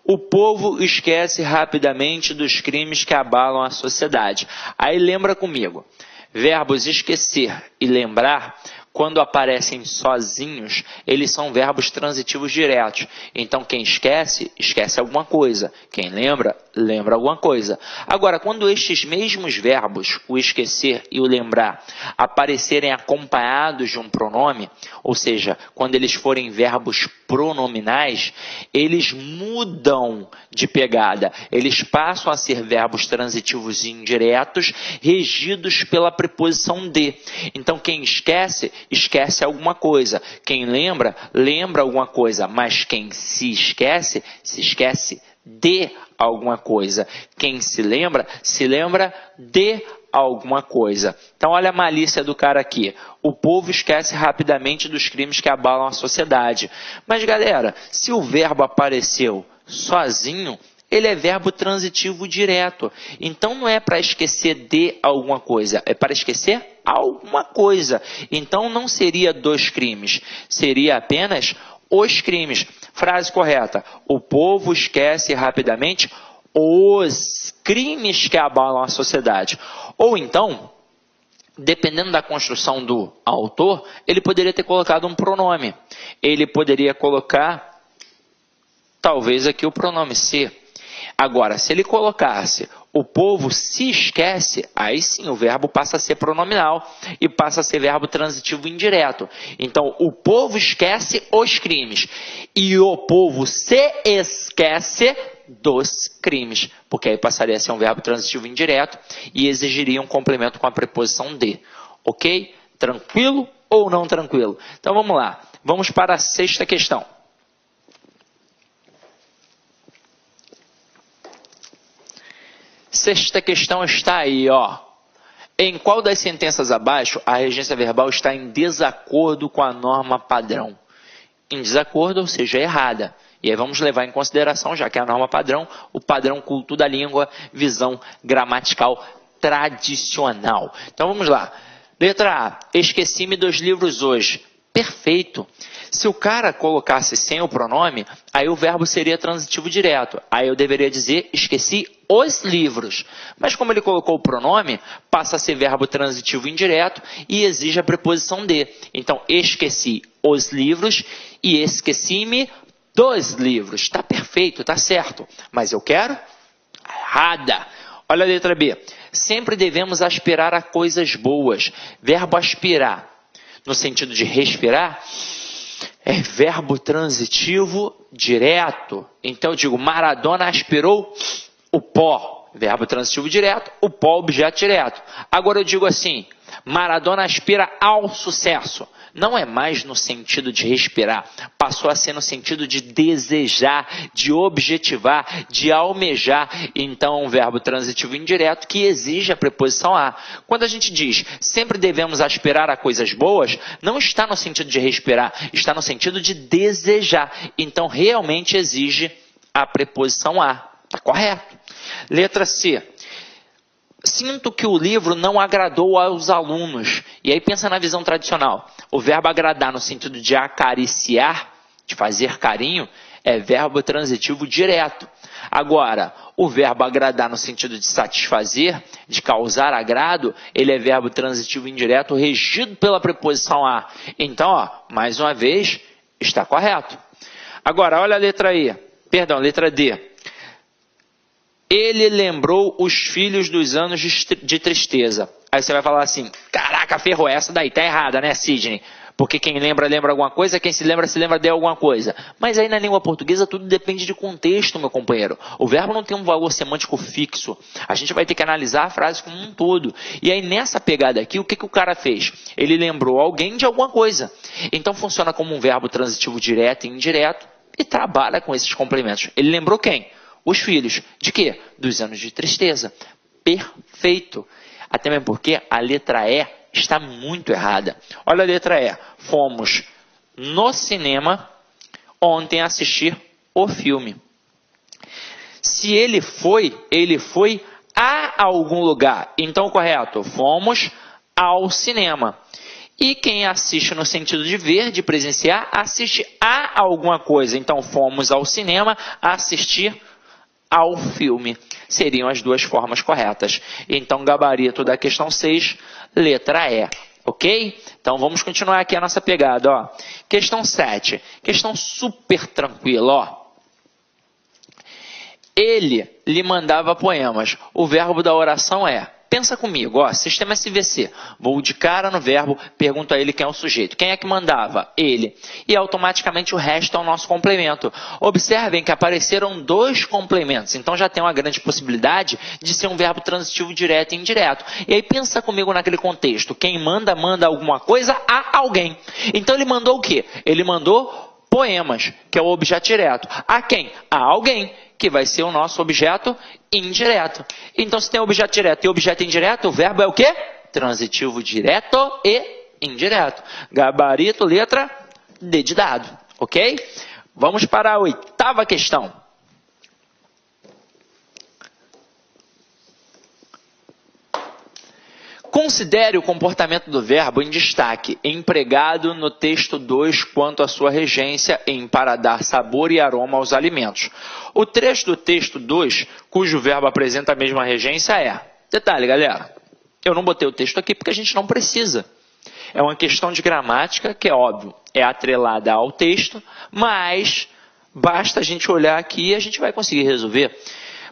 O povo esquece rapidamente dos crimes que abalam a sociedade. Aí lembra comigo. Verbos esquecer e lembrar, quando aparecem sozinhos, eles são verbos transitivos diretos. Então, quem esquece, esquece alguma coisa. Quem lembra, lembra alguma coisa. Agora, quando estes mesmos verbos, o esquecer e o lembrar, aparecerem acompanhados de um pronome, ou seja, quando eles forem verbos pronominais, eles mudam de pegada. Eles passam a ser verbos transitivos indiretos, regidos pela preposição de. Então, quem esquece, esquece alguma coisa. Quem lembra, lembra alguma coisa. Mas quem se esquece de alguma coisa. Quem se lembra de alguma coisa. Então, olha a malícia do cara aqui. O povo esquece rapidamente dos crimes que abalam a sociedade. Mas, galera, se o verbo apareceu sozinho, ele é verbo transitivo direto. Então, não é para esquecer de alguma coisa, é para esquecer alguma coisa. Então, não seria dos crimes, seria apenas os crimes. Frase correta. O povo esquece rapidamente os crimes que abalam a sociedade. Ou então, dependendo da construção do autor, ele poderia ter colocado um pronome. Ele poderia colocar, talvez aqui o pronome se. Agora, se ele colocasse o povo se esquece, aí sim o verbo passa a ser pronominal e passa a ser verbo transitivo indireto. Então, o povo esquece os crimes e o povo se esquece dos crimes, porque aí passaria a ser um verbo transitivo indireto e exigiria um complemento com a preposição de. Ok? Tranquilo ou não tranquilo? Então, vamos lá. Vamos para a sexta questão. Sexta questão está aí, ó. Em qual das sentenças abaixo a regência verbal está em desacordo com a norma padrão? Em desacordo, ou seja, errada. E aí vamos levar em consideração, já que é a norma padrão, o padrão culto da língua, visão gramatical tradicional. Então vamos lá. Letra A. Esqueci-me dos livros hoje. Perfeito. Se o cara colocasse sem o pronome, aí o verbo seria transitivo direto. Aí eu deveria dizer, esqueci os livros. Mas como ele colocou o pronome, passa a ser verbo transitivo indireto e exige a preposição de. Então, esqueci os livros e esqueci-me dos livros. Está perfeito, está certo. Mas eu quero? Errada. Olha a letra B. Sempre devemos aspirar a coisas boas. Verbo aspirar, no sentido de respirar, é verbo transitivo direto. Então eu digo, Maradona aspirou o pó. Verbo transitivo direto, o pó objeto direto. Agora eu digo assim, Maradona aspira ao sucesso. Não é mais no sentido de respirar, passou a ser no sentido de desejar, de objetivar, de almejar. Então, um verbo transitivo indireto que exige a preposição a. Quando a gente diz sempre devemos aspirar a coisas boas, não está no sentido de respirar, está no sentido de desejar. Então, realmente exige a preposição a. Está correto? Letra C. Sinto que o livro não agradou aos alunos. E aí pensa na visão tradicional. O verbo agradar no sentido de acariciar, de fazer carinho, É verbo transitivo direto. Agora, o verbo agradar no sentido de satisfazer, de causar agrado, ele é verbo transitivo indireto regido pela preposição a. Então, ó, mais uma vez, está correto. Agora, olha a letra letra D. Ele lembrou os filhos dos anos de tristeza. Aí você vai falar assim, caraca, ferrou, essa daí tá errada, né, Sidney? Porque quem lembra alguma coisa, quem se lembra de alguma coisa. Mas aí na língua portuguesa tudo depende de contexto, meu companheiro. O verbo não tem um valor semântico fixo. A gente vai ter que analisar a frase como um todo. E aí nessa pegada aqui, o que o cara fez? Ele lembrou alguém de alguma coisa. Então funciona como um verbo transitivo direto e indireto e trabalha com esses complementos. Ele lembrou quem? Os filhos. De quê? Dos anos de tristeza. Perfeito. Até mesmo porque a letra E está muito errada. Olha a letra E. Fomos no cinema ontem assistir o filme. Se ele foi a algum lugar. Então, correto. Fomos ao cinema. E quem assiste no sentido de ver, de presenciar, assiste a alguma coisa. Então, fomos ao cinema assistir ao filme. Seriam as duas formas corretas. Então, gabarito da questão 6, letra E. Ok? Então, vamos continuar aqui a nossa pegada. Ó. Questão 7. Questão super tranquila. Ó. Ele lhe mandava poemas. O verbo da oração é... Pensa comigo, ó, sistema SVC. Vou de cara no verbo, pergunto a ele quem é o sujeito. Quem é que mandava? Ele. E automaticamente o resto é o nosso complemento. Observem que apareceram dois complementos. Então já tem uma grande possibilidade de ser um verbo transitivo direto e indireto. E aí pensa comigo naquele contexto. Quem manda alguma coisa a alguém. Então ele mandou o quê? Ele mandou poemas, que é o objeto direto. A quem? A alguém, que vai ser o nosso objeto indireto. Então, se tem objeto direto e objeto indireto, o verbo é o quê? Transitivo direto e indireto. Gabarito, letra D de dado. Ok? Vamos para a 8ª questão. Considere o comportamento do verbo em destaque, empregado no texto 2 quanto à sua regência em para dar sabor e aroma aos alimentos. O trecho do texto 2, cujo verbo apresenta a mesma regência é... Detalhe, galera, eu não botei o texto aqui porque a gente não precisa. É uma questão de gramática que é óbvio, é atrelada ao texto, mas basta a gente olhar aqui e a gente vai conseguir resolver.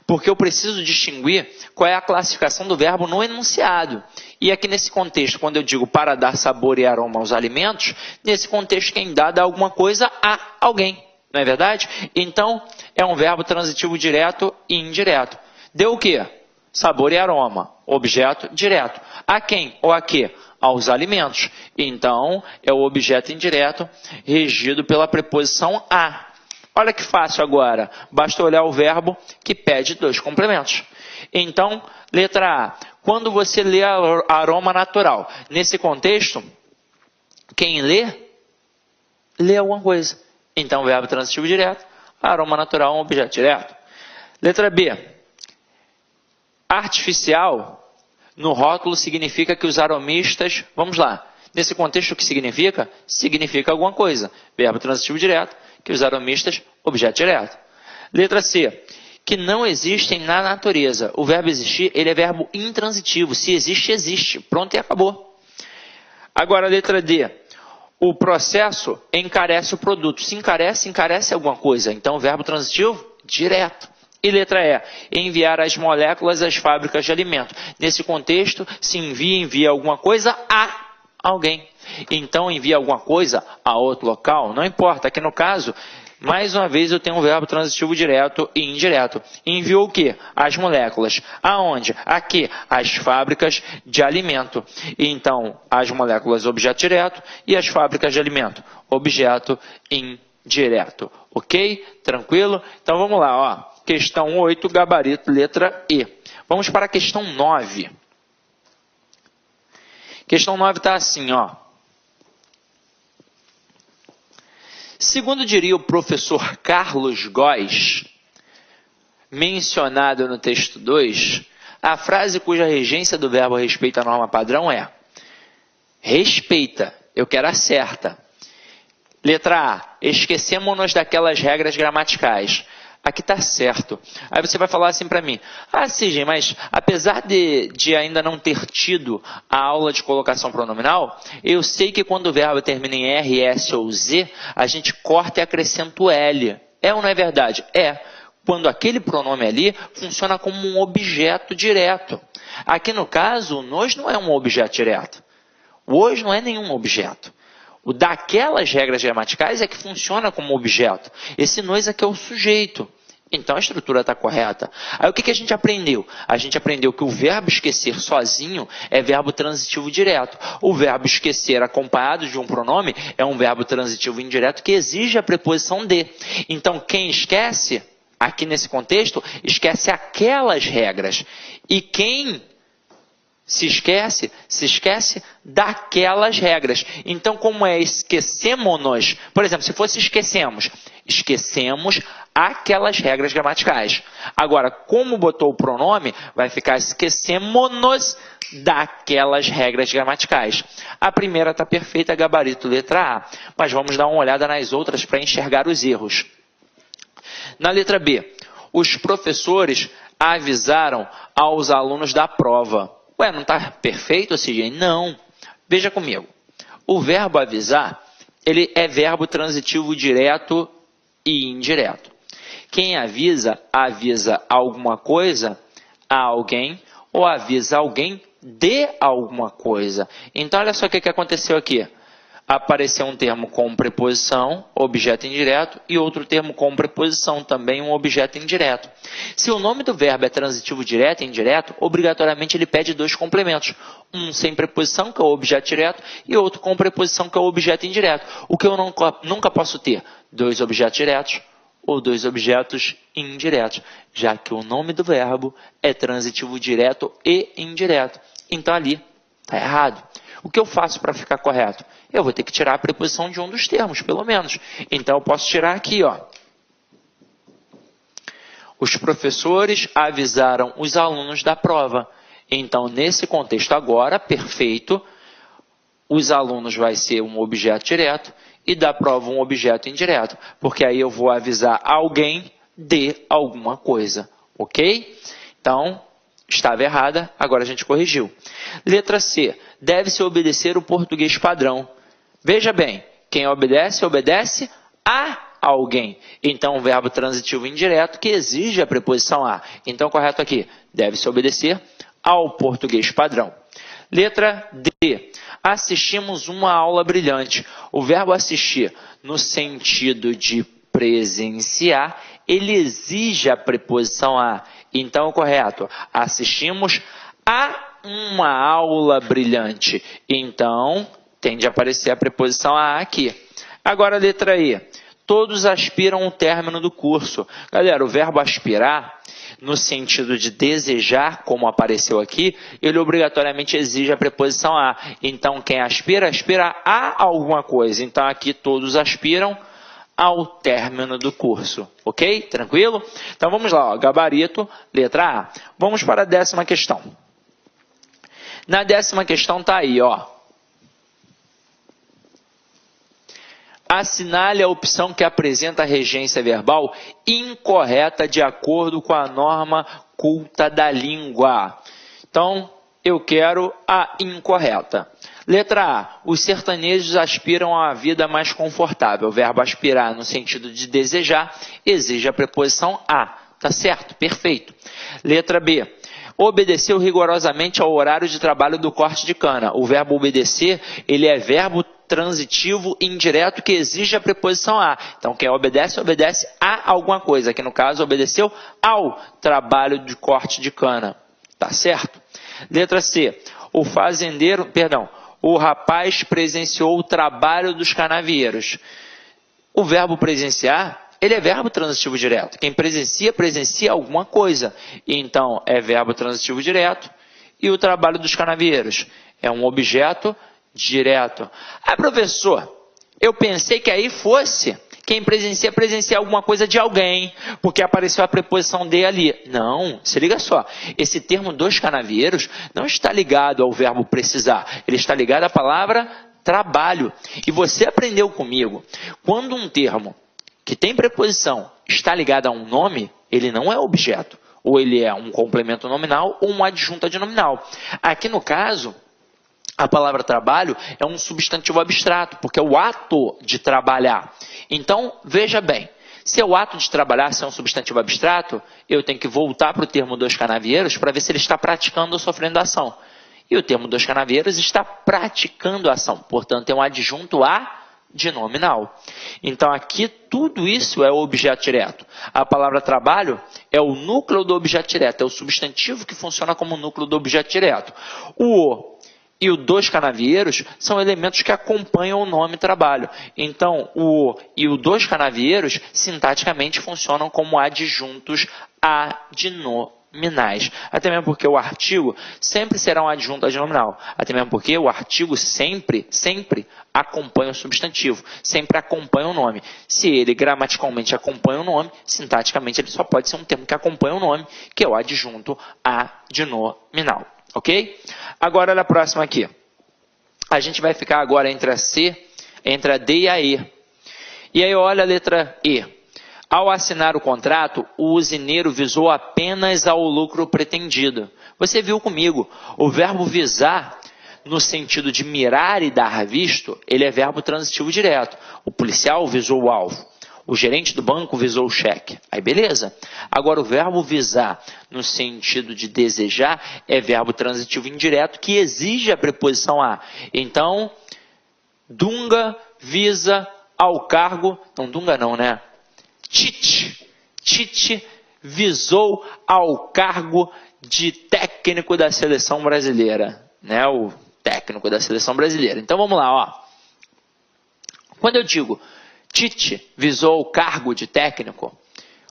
Porque eu preciso distinguir qual é a classificação do verbo no enunciado. E aqui nesse contexto, quando eu digo para dar sabor e aroma aos alimentos, nesse contexto quem dá alguma coisa a alguém, não é verdade? Então, é um verbo transitivo direto e indireto. Deu o quê? Sabor e aroma, objeto direto. A quem ou a quê? Aos alimentos. Então, é o objeto indireto regido pela preposição a. Olha que fácil agora, basta olhar o verbo que pede dois complementos. Então, letra A, quando você lê aroma natural, nesse contexto, quem lê alguma coisa. Então, verbo transitivo direto, aroma natural é um objeto direto. Letra B, artificial, no rótulo significa que os aromistas, vamos lá, nesse contexto o que significa? Significa alguma coisa, verbo transitivo direto, que os aromistas, objeto direto. Letra C, que não existem na natureza. O verbo existir, ele é verbo intransitivo. Se existe, existe. Pronto e acabou. Agora, letra D, o processo encarece o produto. Se encarece, encarece alguma coisa. Então, o verbo transitivo, direto. E letra E, enviar as moléculas às fábricas de alimento. Nesse contexto, se envia alguma coisa a alguém. Então, envia alguma coisa a outro local, não importa. Aqui no caso, mais uma vez eu tenho um verbo transitivo direto e indireto. Enviou o quê? As moléculas. Aonde? Aqui, as fábricas de alimento. Então, as moléculas, objeto direto, e as fábricas de alimento, objeto indireto. Ok? Tranquilo? Então, vamos lá. Ó. Questão 8, gabarito, letra E. Vamos para a questão 9. Questão 9 está assim, ó. Segundo diria o professor Carlos Góes, mencionado no texto 2, a frase cuja regência do verbo respeita a norma padrão é respeita, eu quero a certa. Letra A, esquecemos-nos daquelas regras gramaticais. Aqui está certo. Aí você vai falar assim para mim, Sidney, mas apesar de ainda não ter tido a aula de colocação pronominal, eu sei que quando o verbo termina em R, S ou Z, a gente corta e acrescenta o L. É ou não é verdade? É. Quando aquele pronome ali funciona como um objeto direto. Aqui no caso, o nos não é um objeto direto. O os não é nenhum objeto. O daquelas regras gramaticais é que funciona como objeto. Esse nos aqui é o sujeito. Então a estrutura está correta. Aí o que a gente aprendeu? A gente aprendeu que o verbo esquecer sozinho é verbo transitivo direto. O verbo esquecer acompanhado de um pronome é um verbo transitivo indireto que exige a preposição de. Então quem esquece, aqui nesse contexto, esquece aquelas regras. E quem se esquece daquelas regras. Então, como é esquecemos-nos? Por exemplo, se fosse esquecemos aquelas regras gramaticais. Agora, como botou o pronome, vai ficar esquecemos-nos daquelas regras gramaticais. A primeira está perfeita, gabarito letra A. Mas vamos dar uma olhada nas outras para enxergar os erros. Na letra B, os professores avisaram aos alunos da prova. Ué, não está perfeito, Sidney? Não. Veja comigo. O verbo avisar, ele é verbo transitivo direto e indireto. Quem avisa, avisa alguma coisa a alguém ou avisa alguém de alguma coisa. Então, olha só o que aconteceu aqui. Apareceu um termo com preposição, objeto indireto, e outro termo com preposição, também um objeto indireto. Se o nome do verbo é transitivo direto e indireto, obrigatoriamente ele pede dois complementos. Um sem preposição, que é o objeto direto, e outro com preposição, que é o objeto indireto. O que eu nunca posso ter? Dois objetos diretos ou dois objetos indiretos, já que o nome do verbo é transitivo direto e indireto. Então ali está errado. O que eu faço para ficar correto? Eu vou ter que tirar a preposição de um dos termos, pelo menos. Então, eu posso tirar aqui, ó. Os professores avisaram os alunos da prova. Então, nesse contexto agora, perfeito, os alunos vai ser um objeto direto e da prova um objeto indireto. Porque aí eu vou avisar alguém de alguma coisa, ok? Então, estava errada, agora a gente corrigiu. Letra C. Deve-se obedecer o português padrão. Veja bem, quem obedece, obedece a alguém. Então, um verbo transitivo indireto que exige a preposição a. Então, correto aqui. Deve-se obedecer ao português padrão. Letra D. Assistimos uma aula brilhante. O verbo assistir, no sentido de presenciar, ele exige a preposição a. Então, correto. Assistimos a uma aula brilhante. Então, tende a aparecer a preposição a aqui. Agora, a letra E. Todos aspiram ao término do curso. Galera, o verbo aspirar, no sentido de desejar, como apareceu aqui, ele obrigatoriamente exige a preposição a. Então, quem aspira, aspira a alguma coisa. Então, aqui todos aspiram ao término do curso. Ok? Tranquilo? Então, vamos lá. Ó. Gabarito, letra A. Vamos para a 10ª questão. Na 10ª questão está aí, ó. Assinale a opção que apresenta a regência verbal incorreta de acordo com a norma culta da língua. Então, eu quero a incorreta. Letra A. Os sertanejos aspiram a uma vida mais confortável. O verbo aspirar, no sentido de desejar, exige a preposição a. Tá certo? Perfeito. Letra B. Obedeceu rigorosamente ao horário de trabalho do corte de cana. O verbo obedecer, ele é verbo transitivo indireto que exige a preposição a. Então, quem obedece, obedece a alguma coisa. Aqui, no caso, obedeceu ao trabalho de corte de cana. Tá certo? Letra C. O rapaz presenciou o trabalho dos canavieiros. O verbo presenciar, ele é verbo transitivo direto. Quem presencia, presencia alguma coisa. Então, é verbo transitivo direto. E o trabalho dos canavieiros é um objeto direto. Ah, professor, eu pensei que aí fosse quem presencia, presencia alguma coisa de alguém, porque apareceu a preposição de ali. Não, se liga só. Esse termo dos canavieiros não está ligado ao verbo precisar. Ele está ligado à palavra trabalho. E você aprendeu comigo, quando um termo que tem preposição está ligado a um nome, ele não é objeto. Ou ele é um complemento nominal ou um adjunto adnominal. Aqui no caso, a palavra trabalho é um substantivo abstrato, porque é o ato de trabalhar. Então, veja bem, se é o ato de trabalhar, se é um substantivo abstrato, eu tenho que voltar para o termo dos canavieiros para ver se ele está praticando ou sofrendo ação. E o termo dos canavieiros está praticando a ação, portanto, é um adjunto adnominal. Então, aqui, tudo isso é o objeto direto. A palavra trabalho é o núcleo do objeto direto, é o substantivo que funciona como núcleo do objeto direto. O e o dos canavieiros são elementos que acompanham o nome trabalho. Então, o e o dos canavieiros, sintaticamente, funcionam como adjuntos adnominais. Até mesmo porque o artigo sempre será um adjunto adnominal. Até mesmo porque o artigo sempre acompanha o substantivo, sempre acompanha o nome. Se ele gramaticalmente acompanha o nome, sintaticamente ele só pode ser um termo que acompanha o nome, que é o adjunto adnominal. Ok? Agora, olha a próxima aqui. A gente vai ficar agora entre a D e a E. E aí, olha a letra E. Ao assinar o contrato, o usineiro visou apenas ao lucro pretendido. Você viu comigo, o verbo visar, no sentido de mirar e dar visto, ele é verbo transitivo direto. O policial visou o alvo. O gerente do banco visou o cheque. Aí beleza. Agora o verbo visar no sentido de desejar é verbo transitivo indireto que exige a preposição a. Então, Dunga visa ao cargo... Não, Dunga não, né? Tite visou ao cargo de técnico da seleção brasileira. Né? O técnico da seleção brasileira. Então vamos lá, ó. Quando eu digo Tite visou o cargo de técnico,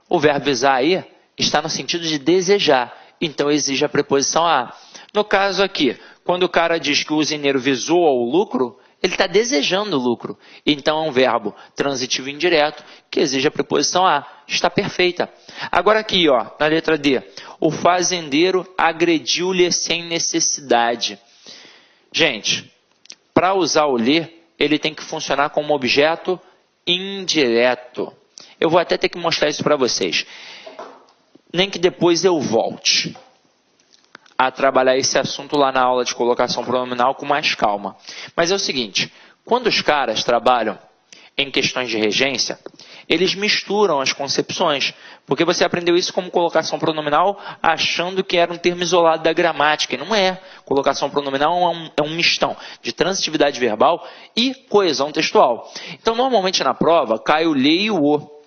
o verbo visar aí está no sentido de desejar, então exige a preposição a. No caso aqui, quando o cara diz que o usineiro visou ao lucro, ele está desejando o lucro, então é um verbo transitivo indireto que exige a preposição a. Está perfeita. Agora aqui, ó, na letra D, o fazendeiro agrediu-lhe sem necessidade. Gente, para usar o lhe, ele tem que funcionar como objeto indireto. Eu vou até ter que mostrar isso para vocês. Nem que depois eu volte a trabalhar esse assunto lá na aula de colocação pronominal com mais calma. Mas é o seguinte, quando os caras trabalham em questões de regência, eles misturam as concepções, porque você aprendeu isso como colocação pronominal achando que era um termo isolado da gramática, e não é. Colocação pronominal é um mistão de transitividade verbal e coesão textual. Então, normalmente na prova, cai o lhe e o o.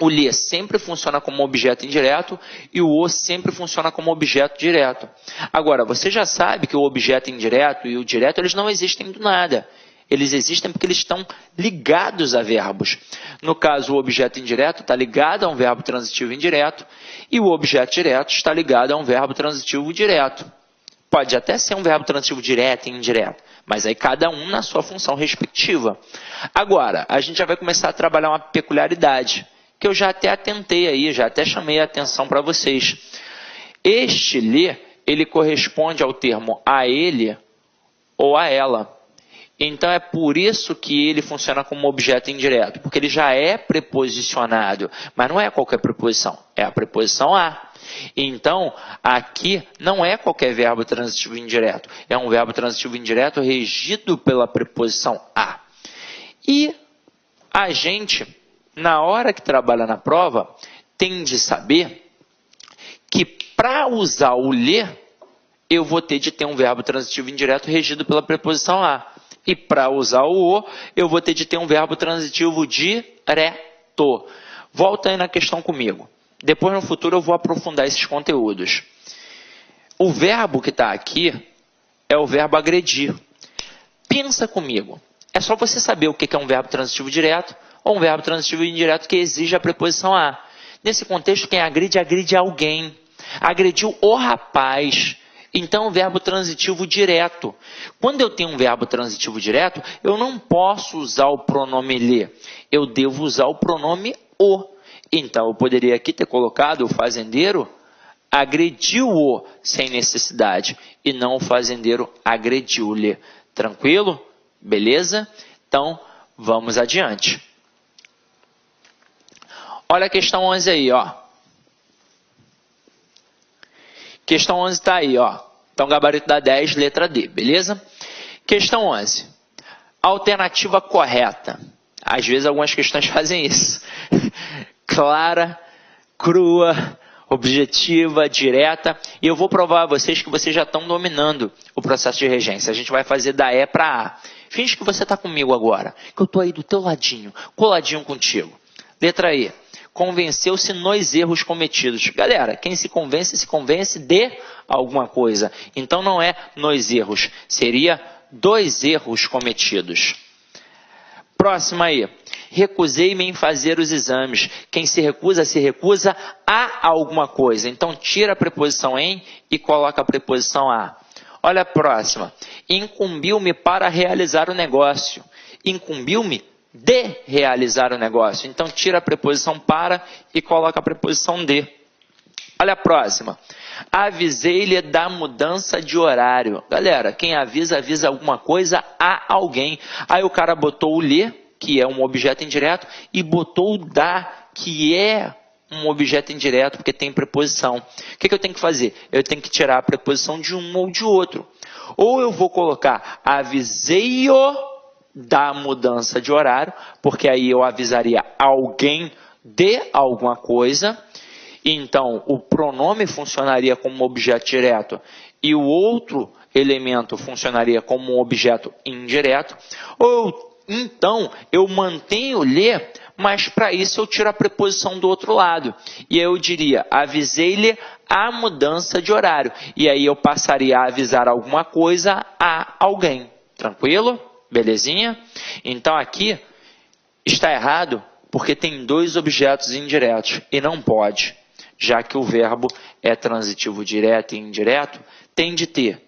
O lhe sempre funciona como objeto indireto e o sempre funciona como objeto direto. Agora, você já sabe que o objeto indireto e o direto eles não existem do nada. Eles existem porque eles estão ligados a verbos. No caso, o objeto indireto está ligado a um verbo transitivo indireto e o objeto direto está ligado a um verbo transitivo direto. Pode até ser um verbo transitivo direto e indireto, mas aí cada um na sua função respectiva. Agora, a gente já vai começar a trabalhar uma peculiaridade, que eu já até atentei aí, já até chamei a atenção para vocês. Este lhe, ele corresponde ao termo a ele ou a ela. Então, é por isso que ele funciona como objeto indireto, porque ele já é preposicionado, mas não é qualquer preposição, é a preposição a. Então, aqui não é qualquer verbo transitivo indireto, é um verbo transitivo indireto regido pela preposição a. E a gente, na hora que trabalha na prova, tem de saber que para usar o lhe, eu vou ter de ter um verbo transitivo indireto regido pela preposição a. E para usar o, eu vou ter de ter um verbo transitivo direto. Volta aí na questão comigo. Depois, no futuro, eu vou aprofundar esses conteúdos. O verbo que está aqui é o verbo agredir. Pensa comigo. É só você saber o que é um verbo transitivo direto ou um verbo transitivo indireto que exige a preposição a. Nesse contexto, quem agride, agride alguém. Agrediu o rapaz. Então, o verbo transitivo direto. Quando eu tenho um verbo transitivo direto, eu não posso usar o pronome lhe. Eu devo usar o pronome o. Então, eu poderia aqui ter colocado o fazendeiro agrediu-o sem necessidade. E não o fazendeiro agrediu-lhe. Tranquilo? Beleza? Então, vamos adiante. Olha a questão 11 aí, ó. Questão 11 está aí, ó. Então, gabarito da 10, letra D, beleza? Questão 11. Alternativa correta. Às vezes, algumas questões fazem isso. Clara, crua, objetiva, direta. E eu vou provar a vocês que vocês já estão dominando o processo de regência. A gente vai fazer da E para A. Finge que você está comigo agora, que eu estou aí do teu ladinho, coladinho contigo. Letra E. Convenceu-se nos erros cometidos. Galera, quem se convence de alguma coisa. Então não é nos erros, seria dos erros cometidos. Próxima aí. Recusei-me em fazer os exames. Quem se recusa a alguma coisa. Então tira a preposição em e coloca a preposição a. Olha a próxima. Incumbiu-me para realizar o negócio. Incumbiu-me de realizar o negócio. Então, tira a preposição para e coloca a preposição de. Olha a próxima. Avisei-lhe da mudança de horário. Galera, quem avisa alguma coisa a alguém. Aí o cara botou o lhe, que é um objeto indireto, e botou o da, que é um objeto indireto, porque tem preposição. O que eu tenho que fazer? Eu tenho que tirar a preposição de um ou de outro. Ou eu vou colocar avisei-o da mudança de horário, porque aí eu avisaria alguém de alguma coisa. Então, o pronome funcionaria como objeto direto e o outro elemento funcionaria como um objeto indireto. Ou então, eu mantenho lhe, mas para isso eu tiro a preposição do outro lado. E aí eu diria, avisei-lhe a mudança de horário. E aí eu passaria a avisar alguma coisa a alguém. Tranquilo? Belezinha? Então aqui está errado porque tem dois objetos indiretos e não pode. Já que o verbo é transitivo direto e indireto, tem de ter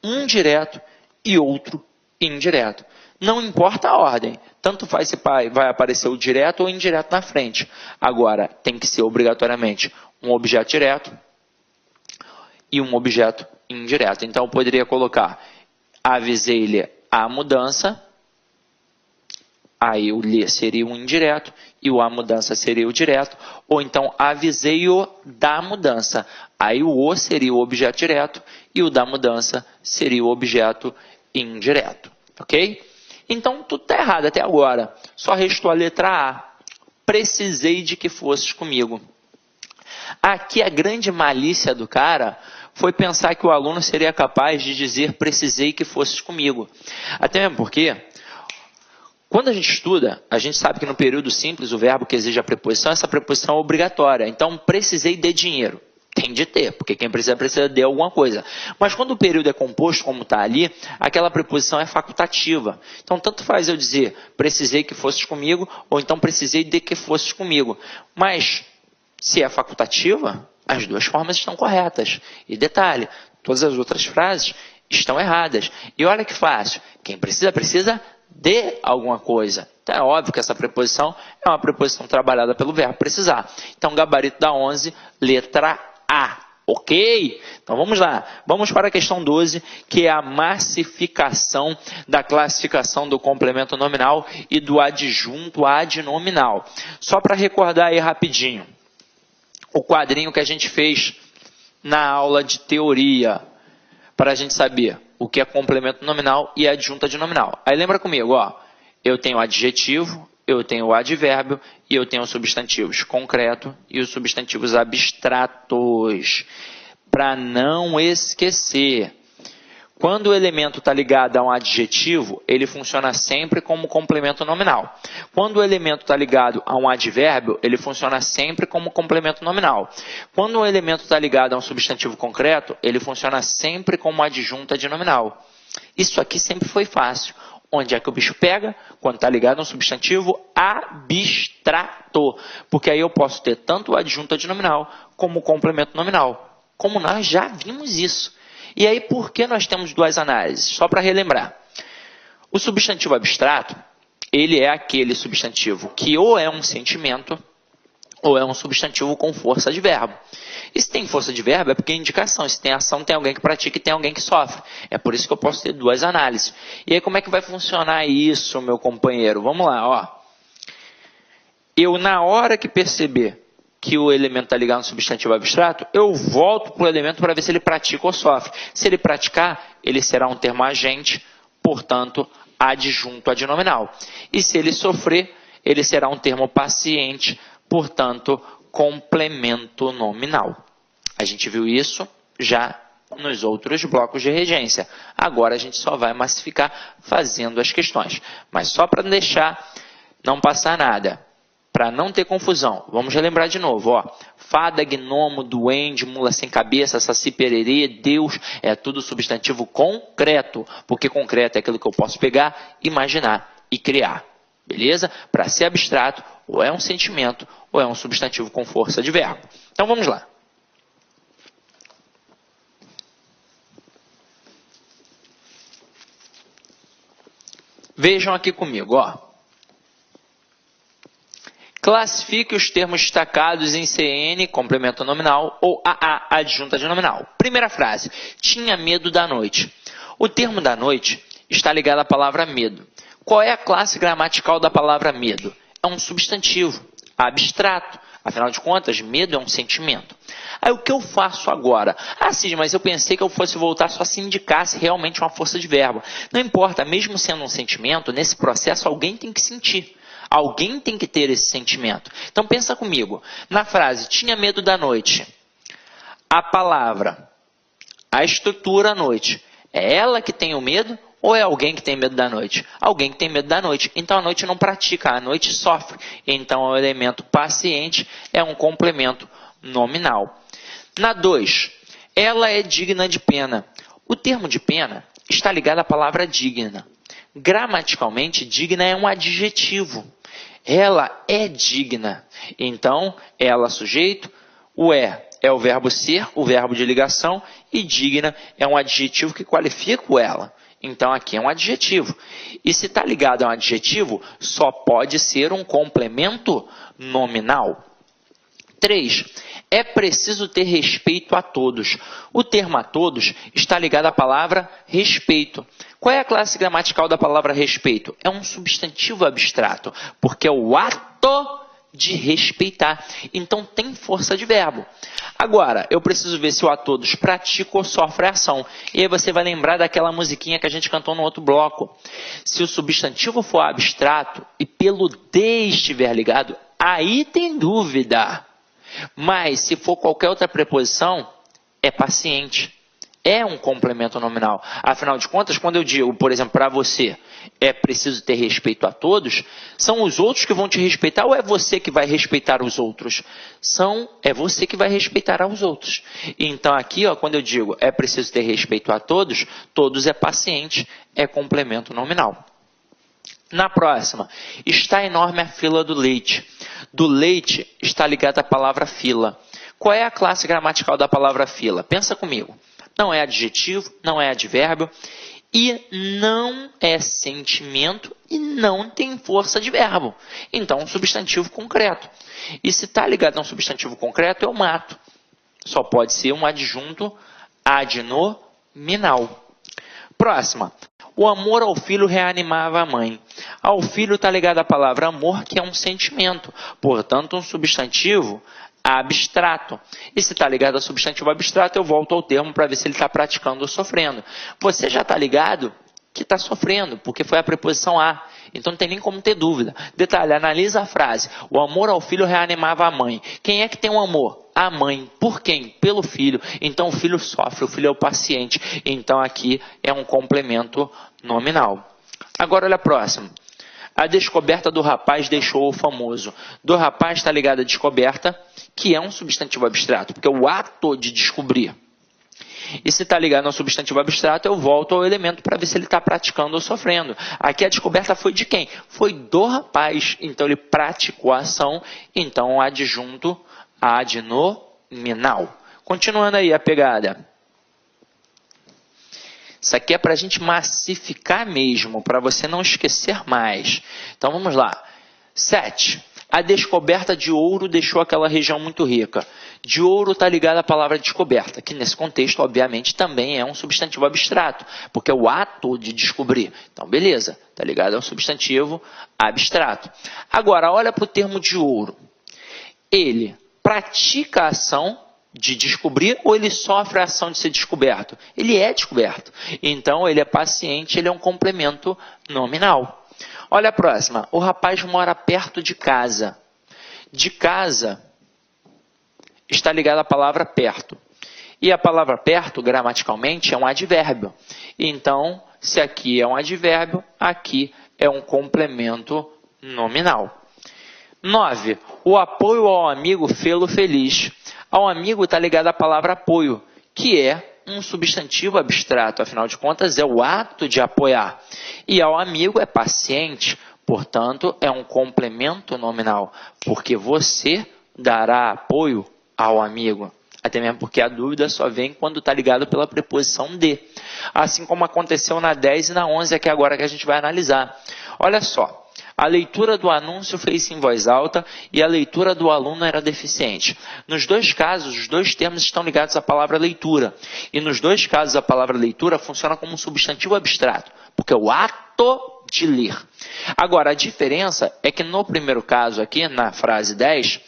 um direto e outro indireto. Não importa a ordem, tanto faz se vai aparecer o direto ou indireto na frente. Agora, tem que ser obrigatoriamente um objeto direto e um objeto indireto. Então, eu poderia colocar, avisei-lhe a mudança, aí o lhe seria o indireto e o a mudança seria o direto, ou então avisei-o da mudança, aí o seria o objeto direto e o da mudança seria o objeto indireto, ok? Então tudo está errado até agora, só restou a letra A, precisei de que fosses comigo. Aqui a grande malícia do cara foi pensar que o aluno seria capaz de dizer precisei que fosses comigo. Até mesmo porque, quando a gente estuda, a gente sabe que no período simples o verbo que exige a preposição, essa preposição é obrigatória. Então, precisei de dinheiro. Tem de ter, porque quem precisa de alguma coisa. Mas quando o período é composto, como está ali, aquela preposição é facultativa. Então, tanto faz eu dizer precisei que fosses comigo, ou então precisei de que fosses comigo. Mas, se é facultativa, as duas formas estão corretas. E detalhe, todas as outras frases estão erradas. E olha que fácil. Quem precisa de alguma coisa. Então é óbvio que essa preposição é uma preposição trabalhada pelo verbo precisar. Então, gabarito da 11, letra A. Ok? Então vamos lá. Vamos para a questão 12, que é a massificação da classificação do complemento nominal e do adjunto adnominal. Só para recordar aí rapidinho. O quadrinho que a gente fez na aula de teoria, para a gente saber o que é complemento nominal e adjunto adnominal. Aí lembra comigo, ó, eu tenho adjetivo, eu tenho advérbio e eu tenho os substantivos concreto e os substantivos abstratos. Para não esquecer, quando o elemento está ligado a um adjetivo, ele funciona sempre como complemento nominal. Quando o elemento está ligado a um advérbio, ele funciona sempre como complemento nominal. Quando o elemento está ligado a um substantivo concreto, ele funciona sempre como adjunto adnominal. Isso aqui sempre foi fácil. Onde é que o bicho pega? Quando está ligado a um substantivo abstrato. Porque aí eu posso ter tanto o adjunto adnominal como o complemento nominal. Como nós já vimos isso. E aí, por que nós temos duas análises? Só para relembrar. O substantivo abstrato, ele é aquele substantivo que ou é um sentimento, ou é um substantivo com força de verbo. E se tem força de verbo é porque é indicação. Se tem ação, tem alguém que pratica e tem alguém que sofre. É por isso que eu posso ter duas análises. E aí como é que vai funcionar isso, meu companheiro? Vamos lá, ó. Eu, na hora que perceber que o elemento está ligado no substantivo abstrato, eu volto para o elemento para ver se ele pratica ou sofre. Se ele praticar, ele será um termo agente, portanto, adjunto adnominal. E se ele sofrer, ele será um termo paciente, portanto, complemento nominal. A gente viu isso já nos outros blocos de regência. Agora a gente só vai massificar fazendo as questões. Mas só para não passar nada, para não ter confusão, vamos relembrar de novo. Ó. Fada, gnomo, duende, mula sem cabeça, saci, pererê, Deus, é tudo substantivo concreto. Porque concreto é aquilo que eu posso pegar, imaginar e criar. Beleza? Para ser abstrato, ou é um sentimento, ou é um substantivo com força de verbo. Então vamos lá. Vejam aqui comigo, ó. Classifique os termos destacados em CN, complemento nominal, ou AA, adjunta adnominal. Primeira frase, tinha medo da noite. O termo da noite está ligado à palavra medo. Qual é a classe gramatical da palavra medo? É um substantivo abstrato. Afinal de contas, medo é um sentimento. Aí o que eu faço agora? Ah, Cid, mas eu pensei que eu fosse voltar só se indicasse realmente uma força de verbo. Não importa, mesmo sendo um sentimento, nesse processo alguém tem que sentir. Alguém tem que ter esse sentimento. Então pensa comigo. Na frase, tinha medo da noite. A palavra, a estrutura à noite, é ela que tem o medo ou é alguém que tem medo da noite? Alguém que tem medo da noite. Então a noite não pratica, a noite sofre. Então o elemento paciente é um complemento nominal. Na 2, ela é digna de pena. O termo de pena está ligado à palavra digna. Gramaticalmente, digna é um adjetivo. Ela é digna. Então, ela sujeito, o é o verbo ser, o verbo de ligação, e digna é um adjetivo que qualifica o ela. Então, aqui é um adjetivo. E se está ligado a um adjetivo, só pode ser um complemento nominal. 3. É preciso ter respeito a todos. O termo a todos está ligado à palavra respeito. Qual é a classe gramatical da palavra respeito? É um substantivo abstrato, porque é o ato de respeitar. Então tem força de verbo. Agora, eu preciso ver se o a todos pratica ou sofre a ação. E aí você vai lembrar daquela musiquinha que a gente cantou no outro bloco. Se o substantivo for abstrato e pelo de estiver ligado, aí tem dúvida. Mas se for qualquer outra preposição, é paciente. É um complemento nominal. Afinal de contas, quando eu digo, por exemplo, para você, é preciso ter respeito a todos, são os outros que vão te respeitar ou é você que vai respeitar os outros? É você que vai respeitar aos outros. Então aqui, ó, quando eu digo é preciso ter respeito a todos, todos é paciente, é complemento nominal. Na próxima, está enorme a fila do leite. Do leite está ligada a palavra fila. Qual é a classe gramatical da palavra fila? Pensa comigo. Não é adjetivo, não é advérbio e não é sentimento e não tem força de verbo. Então, um substantivo concreto. E se está ligado a um substantivo concreto, eu mato. Só pode ser um adjunto adnominal. Próxima. O amor ao filho reanimava a mãe. Ao filho está ligado a palavra amor, que é um sentimento. Portanto, um substantivo abstrato. E se está ligado ao substantivo abstrato, eu volto ao termo para ver se ele está praticando ou sofrendo. Você já está ligado que está sofrendo, porque foi a preposição a. Então não tem nem como ter dúvida. Detalhe, analisa a frase. O amor ao filho reanimava a mãe. Quem é que tem um amor? A mãe. Por quem? Pelo filho. Então o filho sofre, o filho é o paciente. Então aqui é um complemento nominal. Agora olha a próxima. A descoberta do rapaz deixou o famoso. Do rapaz está ligado à descoberta, que é um substantivo abstrato, porque é o ato de descobrir. E se está ligado ao substantivo abstrato, eu volto ao elemento para ver se ele está praticando ou sofrendo. Aqui a descoberta foi de quem? Foi do rapaz. Então ele praticou a ação, então adjunto adnominal. Continuando aí a pegada. Isso aqui é para a gente massificar mesmo, para você não esquecer mais. Então vamos lá. 7. A descoberta de ouro deixou aquela região muito rica. De ouro está ligada à palavra descoberta, que nesse contexto, obviamente, também é um substantivo abstrato, porque é o ato de descobrir. Então, beleza, está ligado a um substantivo abstrato. Agora, olha para o termo de ouro. Ele pratica a ação de descobrir ou ele sofre a ação de ser descoberto? Ele é descoberto. Então, ele é paciente, ele é um complemento nominal. Olha a próxima. O rapaz mora perto de casa. De casa está ligada à palavra perto. E a palavra perto, gramaticalmente, é um advérbio. Então, se aqui é um advérbio, aqui é um complemento nominal. 9. O apoio ao amigo fê-lo feliz. Ao amigo está ligado à palavra apoio, que é um substantivo abstrato, afinal de contas é o ato de apoiar. E ao amigo é paciente, portanto é um complemento nominal, porque você dará apoio ao amigo. Até mesmo porque a dúvida só vem quando está ligado pela preposição de. Assim como aconteceu na 10 e na 11, aqui agora que a gente vai analisar. Olha só. A leitura do anúncio fez-se em voz alta e a leitura do aluno era deficiente. Nos dois casos, os dois termos estão ligados à palavra leitura. E nos dois casos, a palavra leitura funciona como um substantivo abstrato, porque é o ato de ler. Agora, a diferença é que no primeiro caso aqui, na frase 10,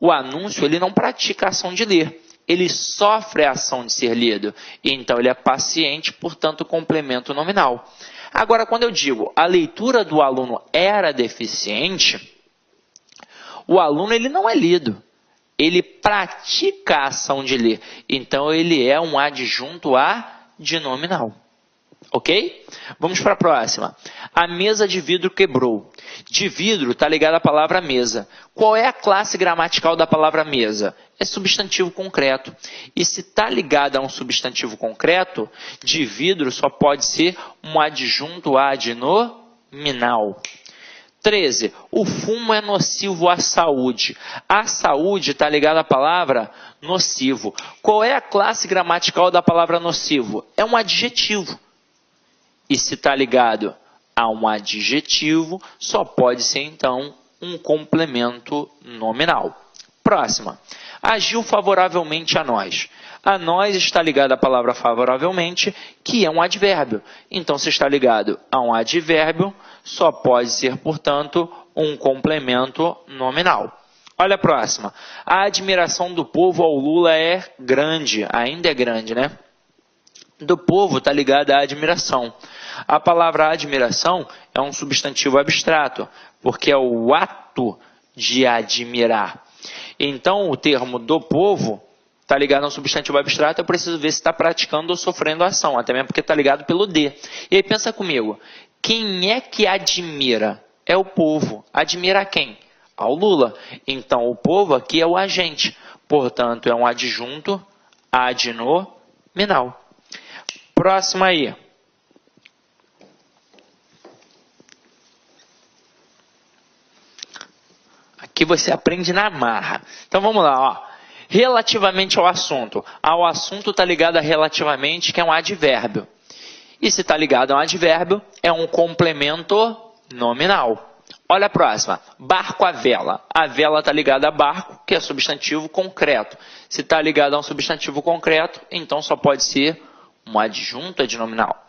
o anúncio ele não pratica a ação de ler. Ele sofre a ação de ser lido. Então, ele é paciente, portanto, complemento nominal. Agora, quando eu digo a leitura do aluno era deficiente, o aluno ele não é lido. Ele pratica a ação de ler. Então, ele é um adjunto adnominal. Ok? Vamos para a próxima. A mesa de vidro quebrou. De vidro está ligada à palavra mesa. Qual é a classe gramatical da palavra mesa? É substantivo concreto. E se está ligada a um substantivo concreto, de vidro só pode ser um adjunto adnominal. 13. O fumo é nocivo à saúde. A saúde está ligada à palavra nocivo. Qual é a classe gramatical da palavra nocivo? É um adjetivo. E se está ligado a um adjetivo, só pode ser, então, um complemento nominal. Próxima. Agiu favoravelmente a nós. A nós está ligado à palavra favoravelmente, que é um advérbio. Então, se está ligado a um advérbio, só pode ser, portanto, um complemento nominal. Olha a próxima. A admiração do povo ao Lula é grande. Ainda é grande, né? Do povo está ligada à admiração. A palavra admiração é um substantivo abstrato, porque é o ato de admirar. Então, o termo do povo está ligado a um substantivo abstrato, eu preciso ver se está praticando ou sofrendo ação, até mesmo porque está ligado pelo de. E aí pensa comigo, quem é que admira? É o povo. Admira quem? Ao Lula. Então, o povo aqui é o agente. Portanto, é um adjunto adnominal. Próximo aí. Aqui você aprende na marra. Então vamos lá, ó. Relativamente ao assunto. Ao assunto está ligado a relativamente, que é um advérbio. E se está ligado a um advérbio, é um complemento nominal. Olha a próxima. Barco à vela. A vela está ligada a barco, que é substantivo concreto. Se está ligado a um substantivo concreto, então só pode ser um adjunto adnominal.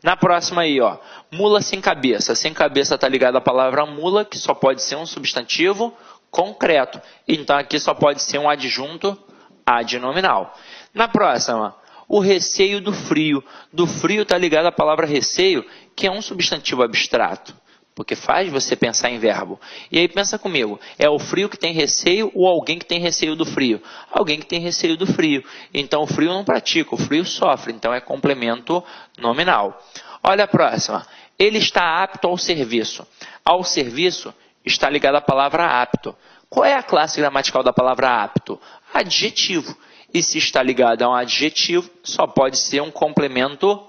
Na próxima aí, ó, mula sem cabeça. Sem cabeça está ligada a palavra mula, que só pode ser um substantivo concreto. Então, aqui só pode ser um adjunto adnominal. Na próxima, o receio do frio. Do frio está ligado à palavra receio, que é um substantivo abstrato, porque faz você pensar em verbo. E aí pensa comigo, é o frio que tem receio ou alguém que tem receio do frio? Alguém que tem receio do frio. Então o frio não pratica, o frio sofre, então é complemento nominal. Olha a próxima. Ele está apto ao serviço. Ao serviço está ligado à palavra apto. Qual é a classe gramatical da palavra apto? Adjetivo. E se está ligado a um adjetivo, só pode ser um complemento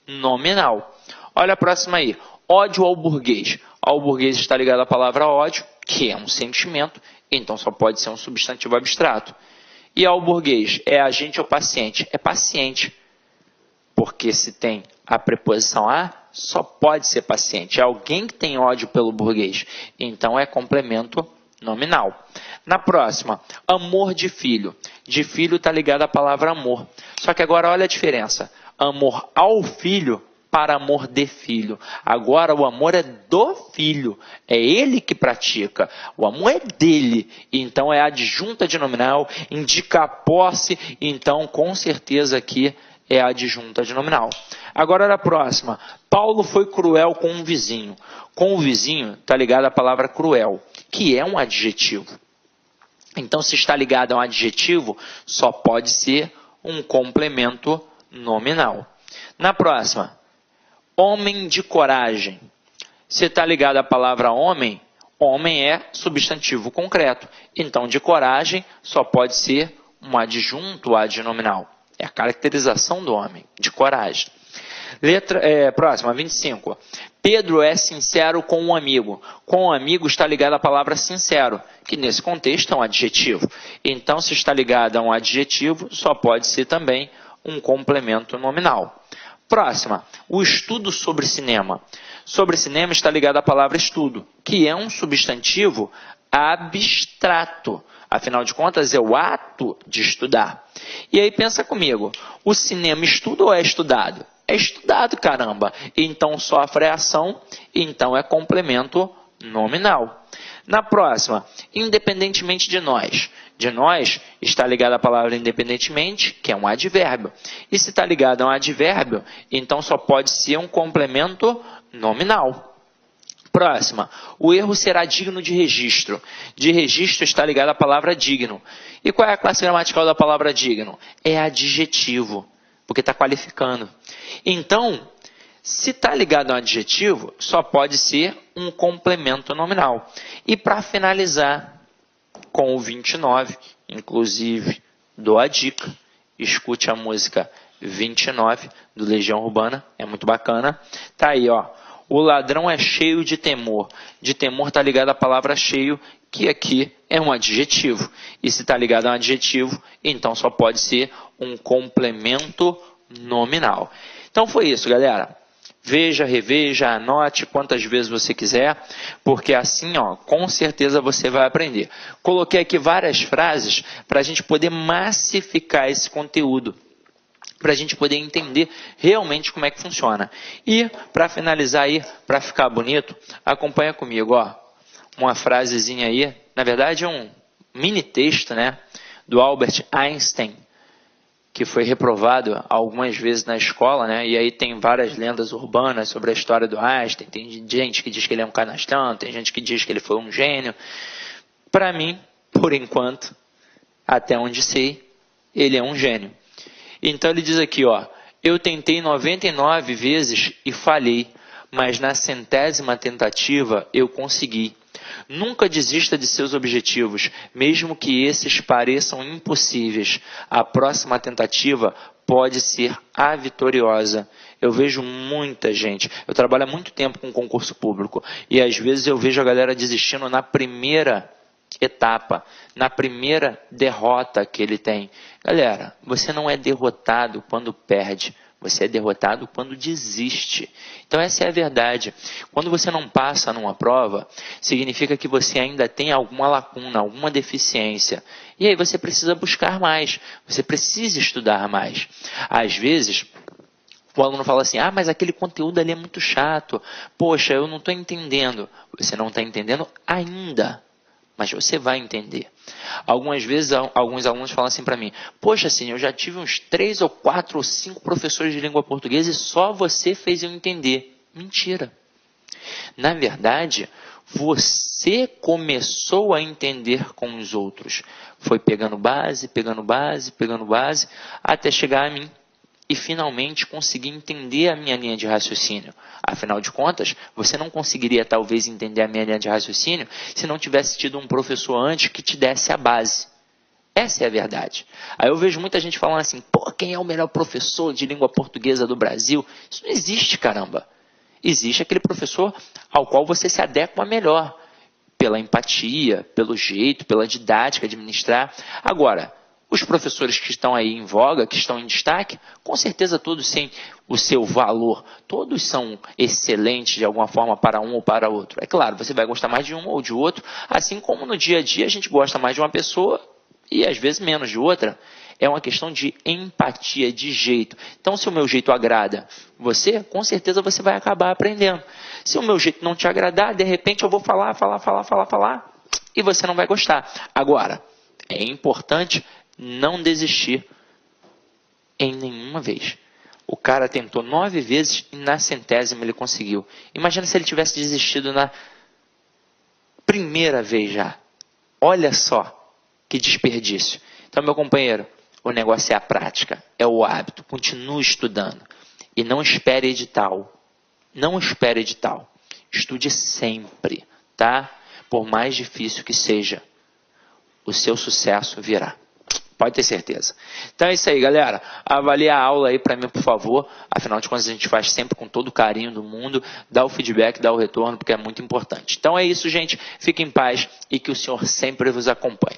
nominal. Olha a próxima aí. Ódio ao burguês. Ao burguês está ligado à palavra ódio, que é um sentimento, então só pode ser um substantivo abstrato. E ao burguês, é agente ou paciente? É paciente, porque se tem a preposição a, só pode ser paciente. É alguém que tem ódio pelo burguês, então é complemento nominal. Na próxima, amor de filho. De filho está ligado à palavra amor. Só que agora olha a diferença. Amor ao filho para amor de filho. Agora o amor é do filho. É ele que pratica. O amor é dele. Então é adjunta de nominal, indica a posse. Então com certeza aqui é adjunta de nominal. Agora olha a próxima. Paulo foi cruel com um vizinho. Com o vizinho está ligado à palavra cruel, que é um adjetivo. Então, se está ligado a um adjetivo, só pode ser um complemento nominal. Na próxima, homem de coragem. Se está ligado à palavra homem, homem é substantivo concreto. Então, de coragem só pode ser um adjunto adnominal. É a caracterização do homem, de coragem. Próxima, 25. Pedro é sincero com um amigo. Com um amigo está ligado à palavra sincero, que nesse contexto é um adjetivo. Então, se está ligado a um adjetivo, só pode ser também um complemento nominal. Próxima, o estudo sobre cinema. Sobre cinema está ligado à palavra estudo, que é um substantivo abstrato. Afinal de contas, é o ato de estudar. E aí pensa comigo, o cinema estuda ou é estudado? É estudado, caramba. Então sofre a ação, então é complemento nominal. Na próxima, independentemente de nós. De nós está ligado à palavra independentemente, que é um advérbio. E se está ligado a um advérbio, então só pode ser um complemento nominal. Próxima, o erro será digno de registro. De registro está ligado à palavra digno. E qual é a classe gramatical da palavra digno? É adjetivo, porque está qualificando. Então, se está ligado a um adjetivo, só pode ser um complemento nominal. E para finalizar com o 29, inclusive dou a dica, escute a música 29 do Legião Urbana, é muito bacana. Tá aí, ó. O ladrão é cheio de temor. De temor está ligado à palavra cheio, que aqui é um adjetivo. E se está ligado a um adjetivo, então só pode ser um complemento nominal. Então foi isso, galera. Veja, reveja, anote quantas vezes você quiser, porque assim, ó, com certeza você vai aprender. Coloquei aqui várias frases para a gente poder massificar esse conteúdo, para a gente poder entender realmente como é que funciona. E, para finalizar aí, para ficar bonito, acompanha comigo, ó, uma frasezinha aí, na verdade é um mini texto, né, do Albert Einstein, que foi reprovado algumas vezes na escola, né, e aí tem várias lendas urbanas sobre a história do Einstein, tem gente que diz que ele é um canastrão, tem gente que diz que ele foi um gênio. Para mim, por enquanto, até onde sei, ele é um gênio. Então ele diz aqui, ó, eu tentei 99 vezes e falhei, mas na 100ª tentativa eu consegui. Nunca desista de seus objetivos, mesmo que esses pareçam impossíveis. A próxima tentativa pode ser a vitoriosa. Eu vejo muita gente, eu trabalho há muito tempo com concurso público, e às vezes eu vejo a galera desistindo na primeira etapa, na primeira derrota que ele tem. Galera, você não é derrotado quando perde, você é derrotado quando desiste. Então essa é a verdade. Quando você não passa numa prova, significa que você ainda tem alguma lacuna, alguma deficiência. E aí você precisa buscar mais, você precisa estudar mais. Às vezes, o aluno fala assim, mas aquele conteúdo ali é muito chato. Poxa, eu não estou entendendo. Você não está entendendo ainda, mas você vai entender. Algumas vezes, alguns alunos falam assim para mim, poxa, assim, eu já tive uns 3 ou 4 ou 5 professores de língua portuguesa e só você fez eu entender. Mentira. Na verdade, você começou a entender com os outros. Foi pegando base, pegando base, pegando base, até chegar a mim. E finalmente conseguir entender a minha linha de raciocínio. Afinal de contas, você não conseguiria talvez entender a minha linha de raciocínio se não tivesse tido um professor antes que te desse a base. Essa é a verdade. Aí eu vejo muita gente falando assim, quem é o melhor professor de língua portuguesa do Brasil? Isso não existe, caramba. Existe aquele professor ao qual você se adequa melhor, pela empatia, pelo jeito, pela didática de ministrar. Agora, Os professores que estão aí em voga, que estão em destaque, com certeza todos têm o seu valor. Todos são excelentes de alguma forma para um ou para outro. É claro, você vai gostar mais de um ou de outro, assim como no dia a dia a gente gosta mais de uma pessoa e às vezes menos de outra. É uma questão de empatia, de jeito. Então, se o meu jeito agrada você, com certeza você vai acabar aprendendo. Se o meu jeito não te agradar, de repente eu vou falar, e você não vai gostar. Agora, é importante não desistir em nenhuma vez. O cara tentou 9 vezes e na 100ª ele conseguiu. Imagina se ele tivesse desistido na primeira vez já. Olha só que desperdício. Então, meu companheiro, o negócio é a prática, é o hábito. Continue estudando e não espere edital. Não espere edital. Estude sempre, tá? Por mais difícil que seja, o seu sucesso virá. Pode ter certeza. Então é isso aí, galera. Avalie a aula aí para mim, por favor. Afinal de contas, a gente faz sempre com todo o carinho do mundo. Dá o feedback, dá o retorno, porque é muito importante. Então é isso, gente. Fique em paz e que o Senhor sempre vos acompanhe.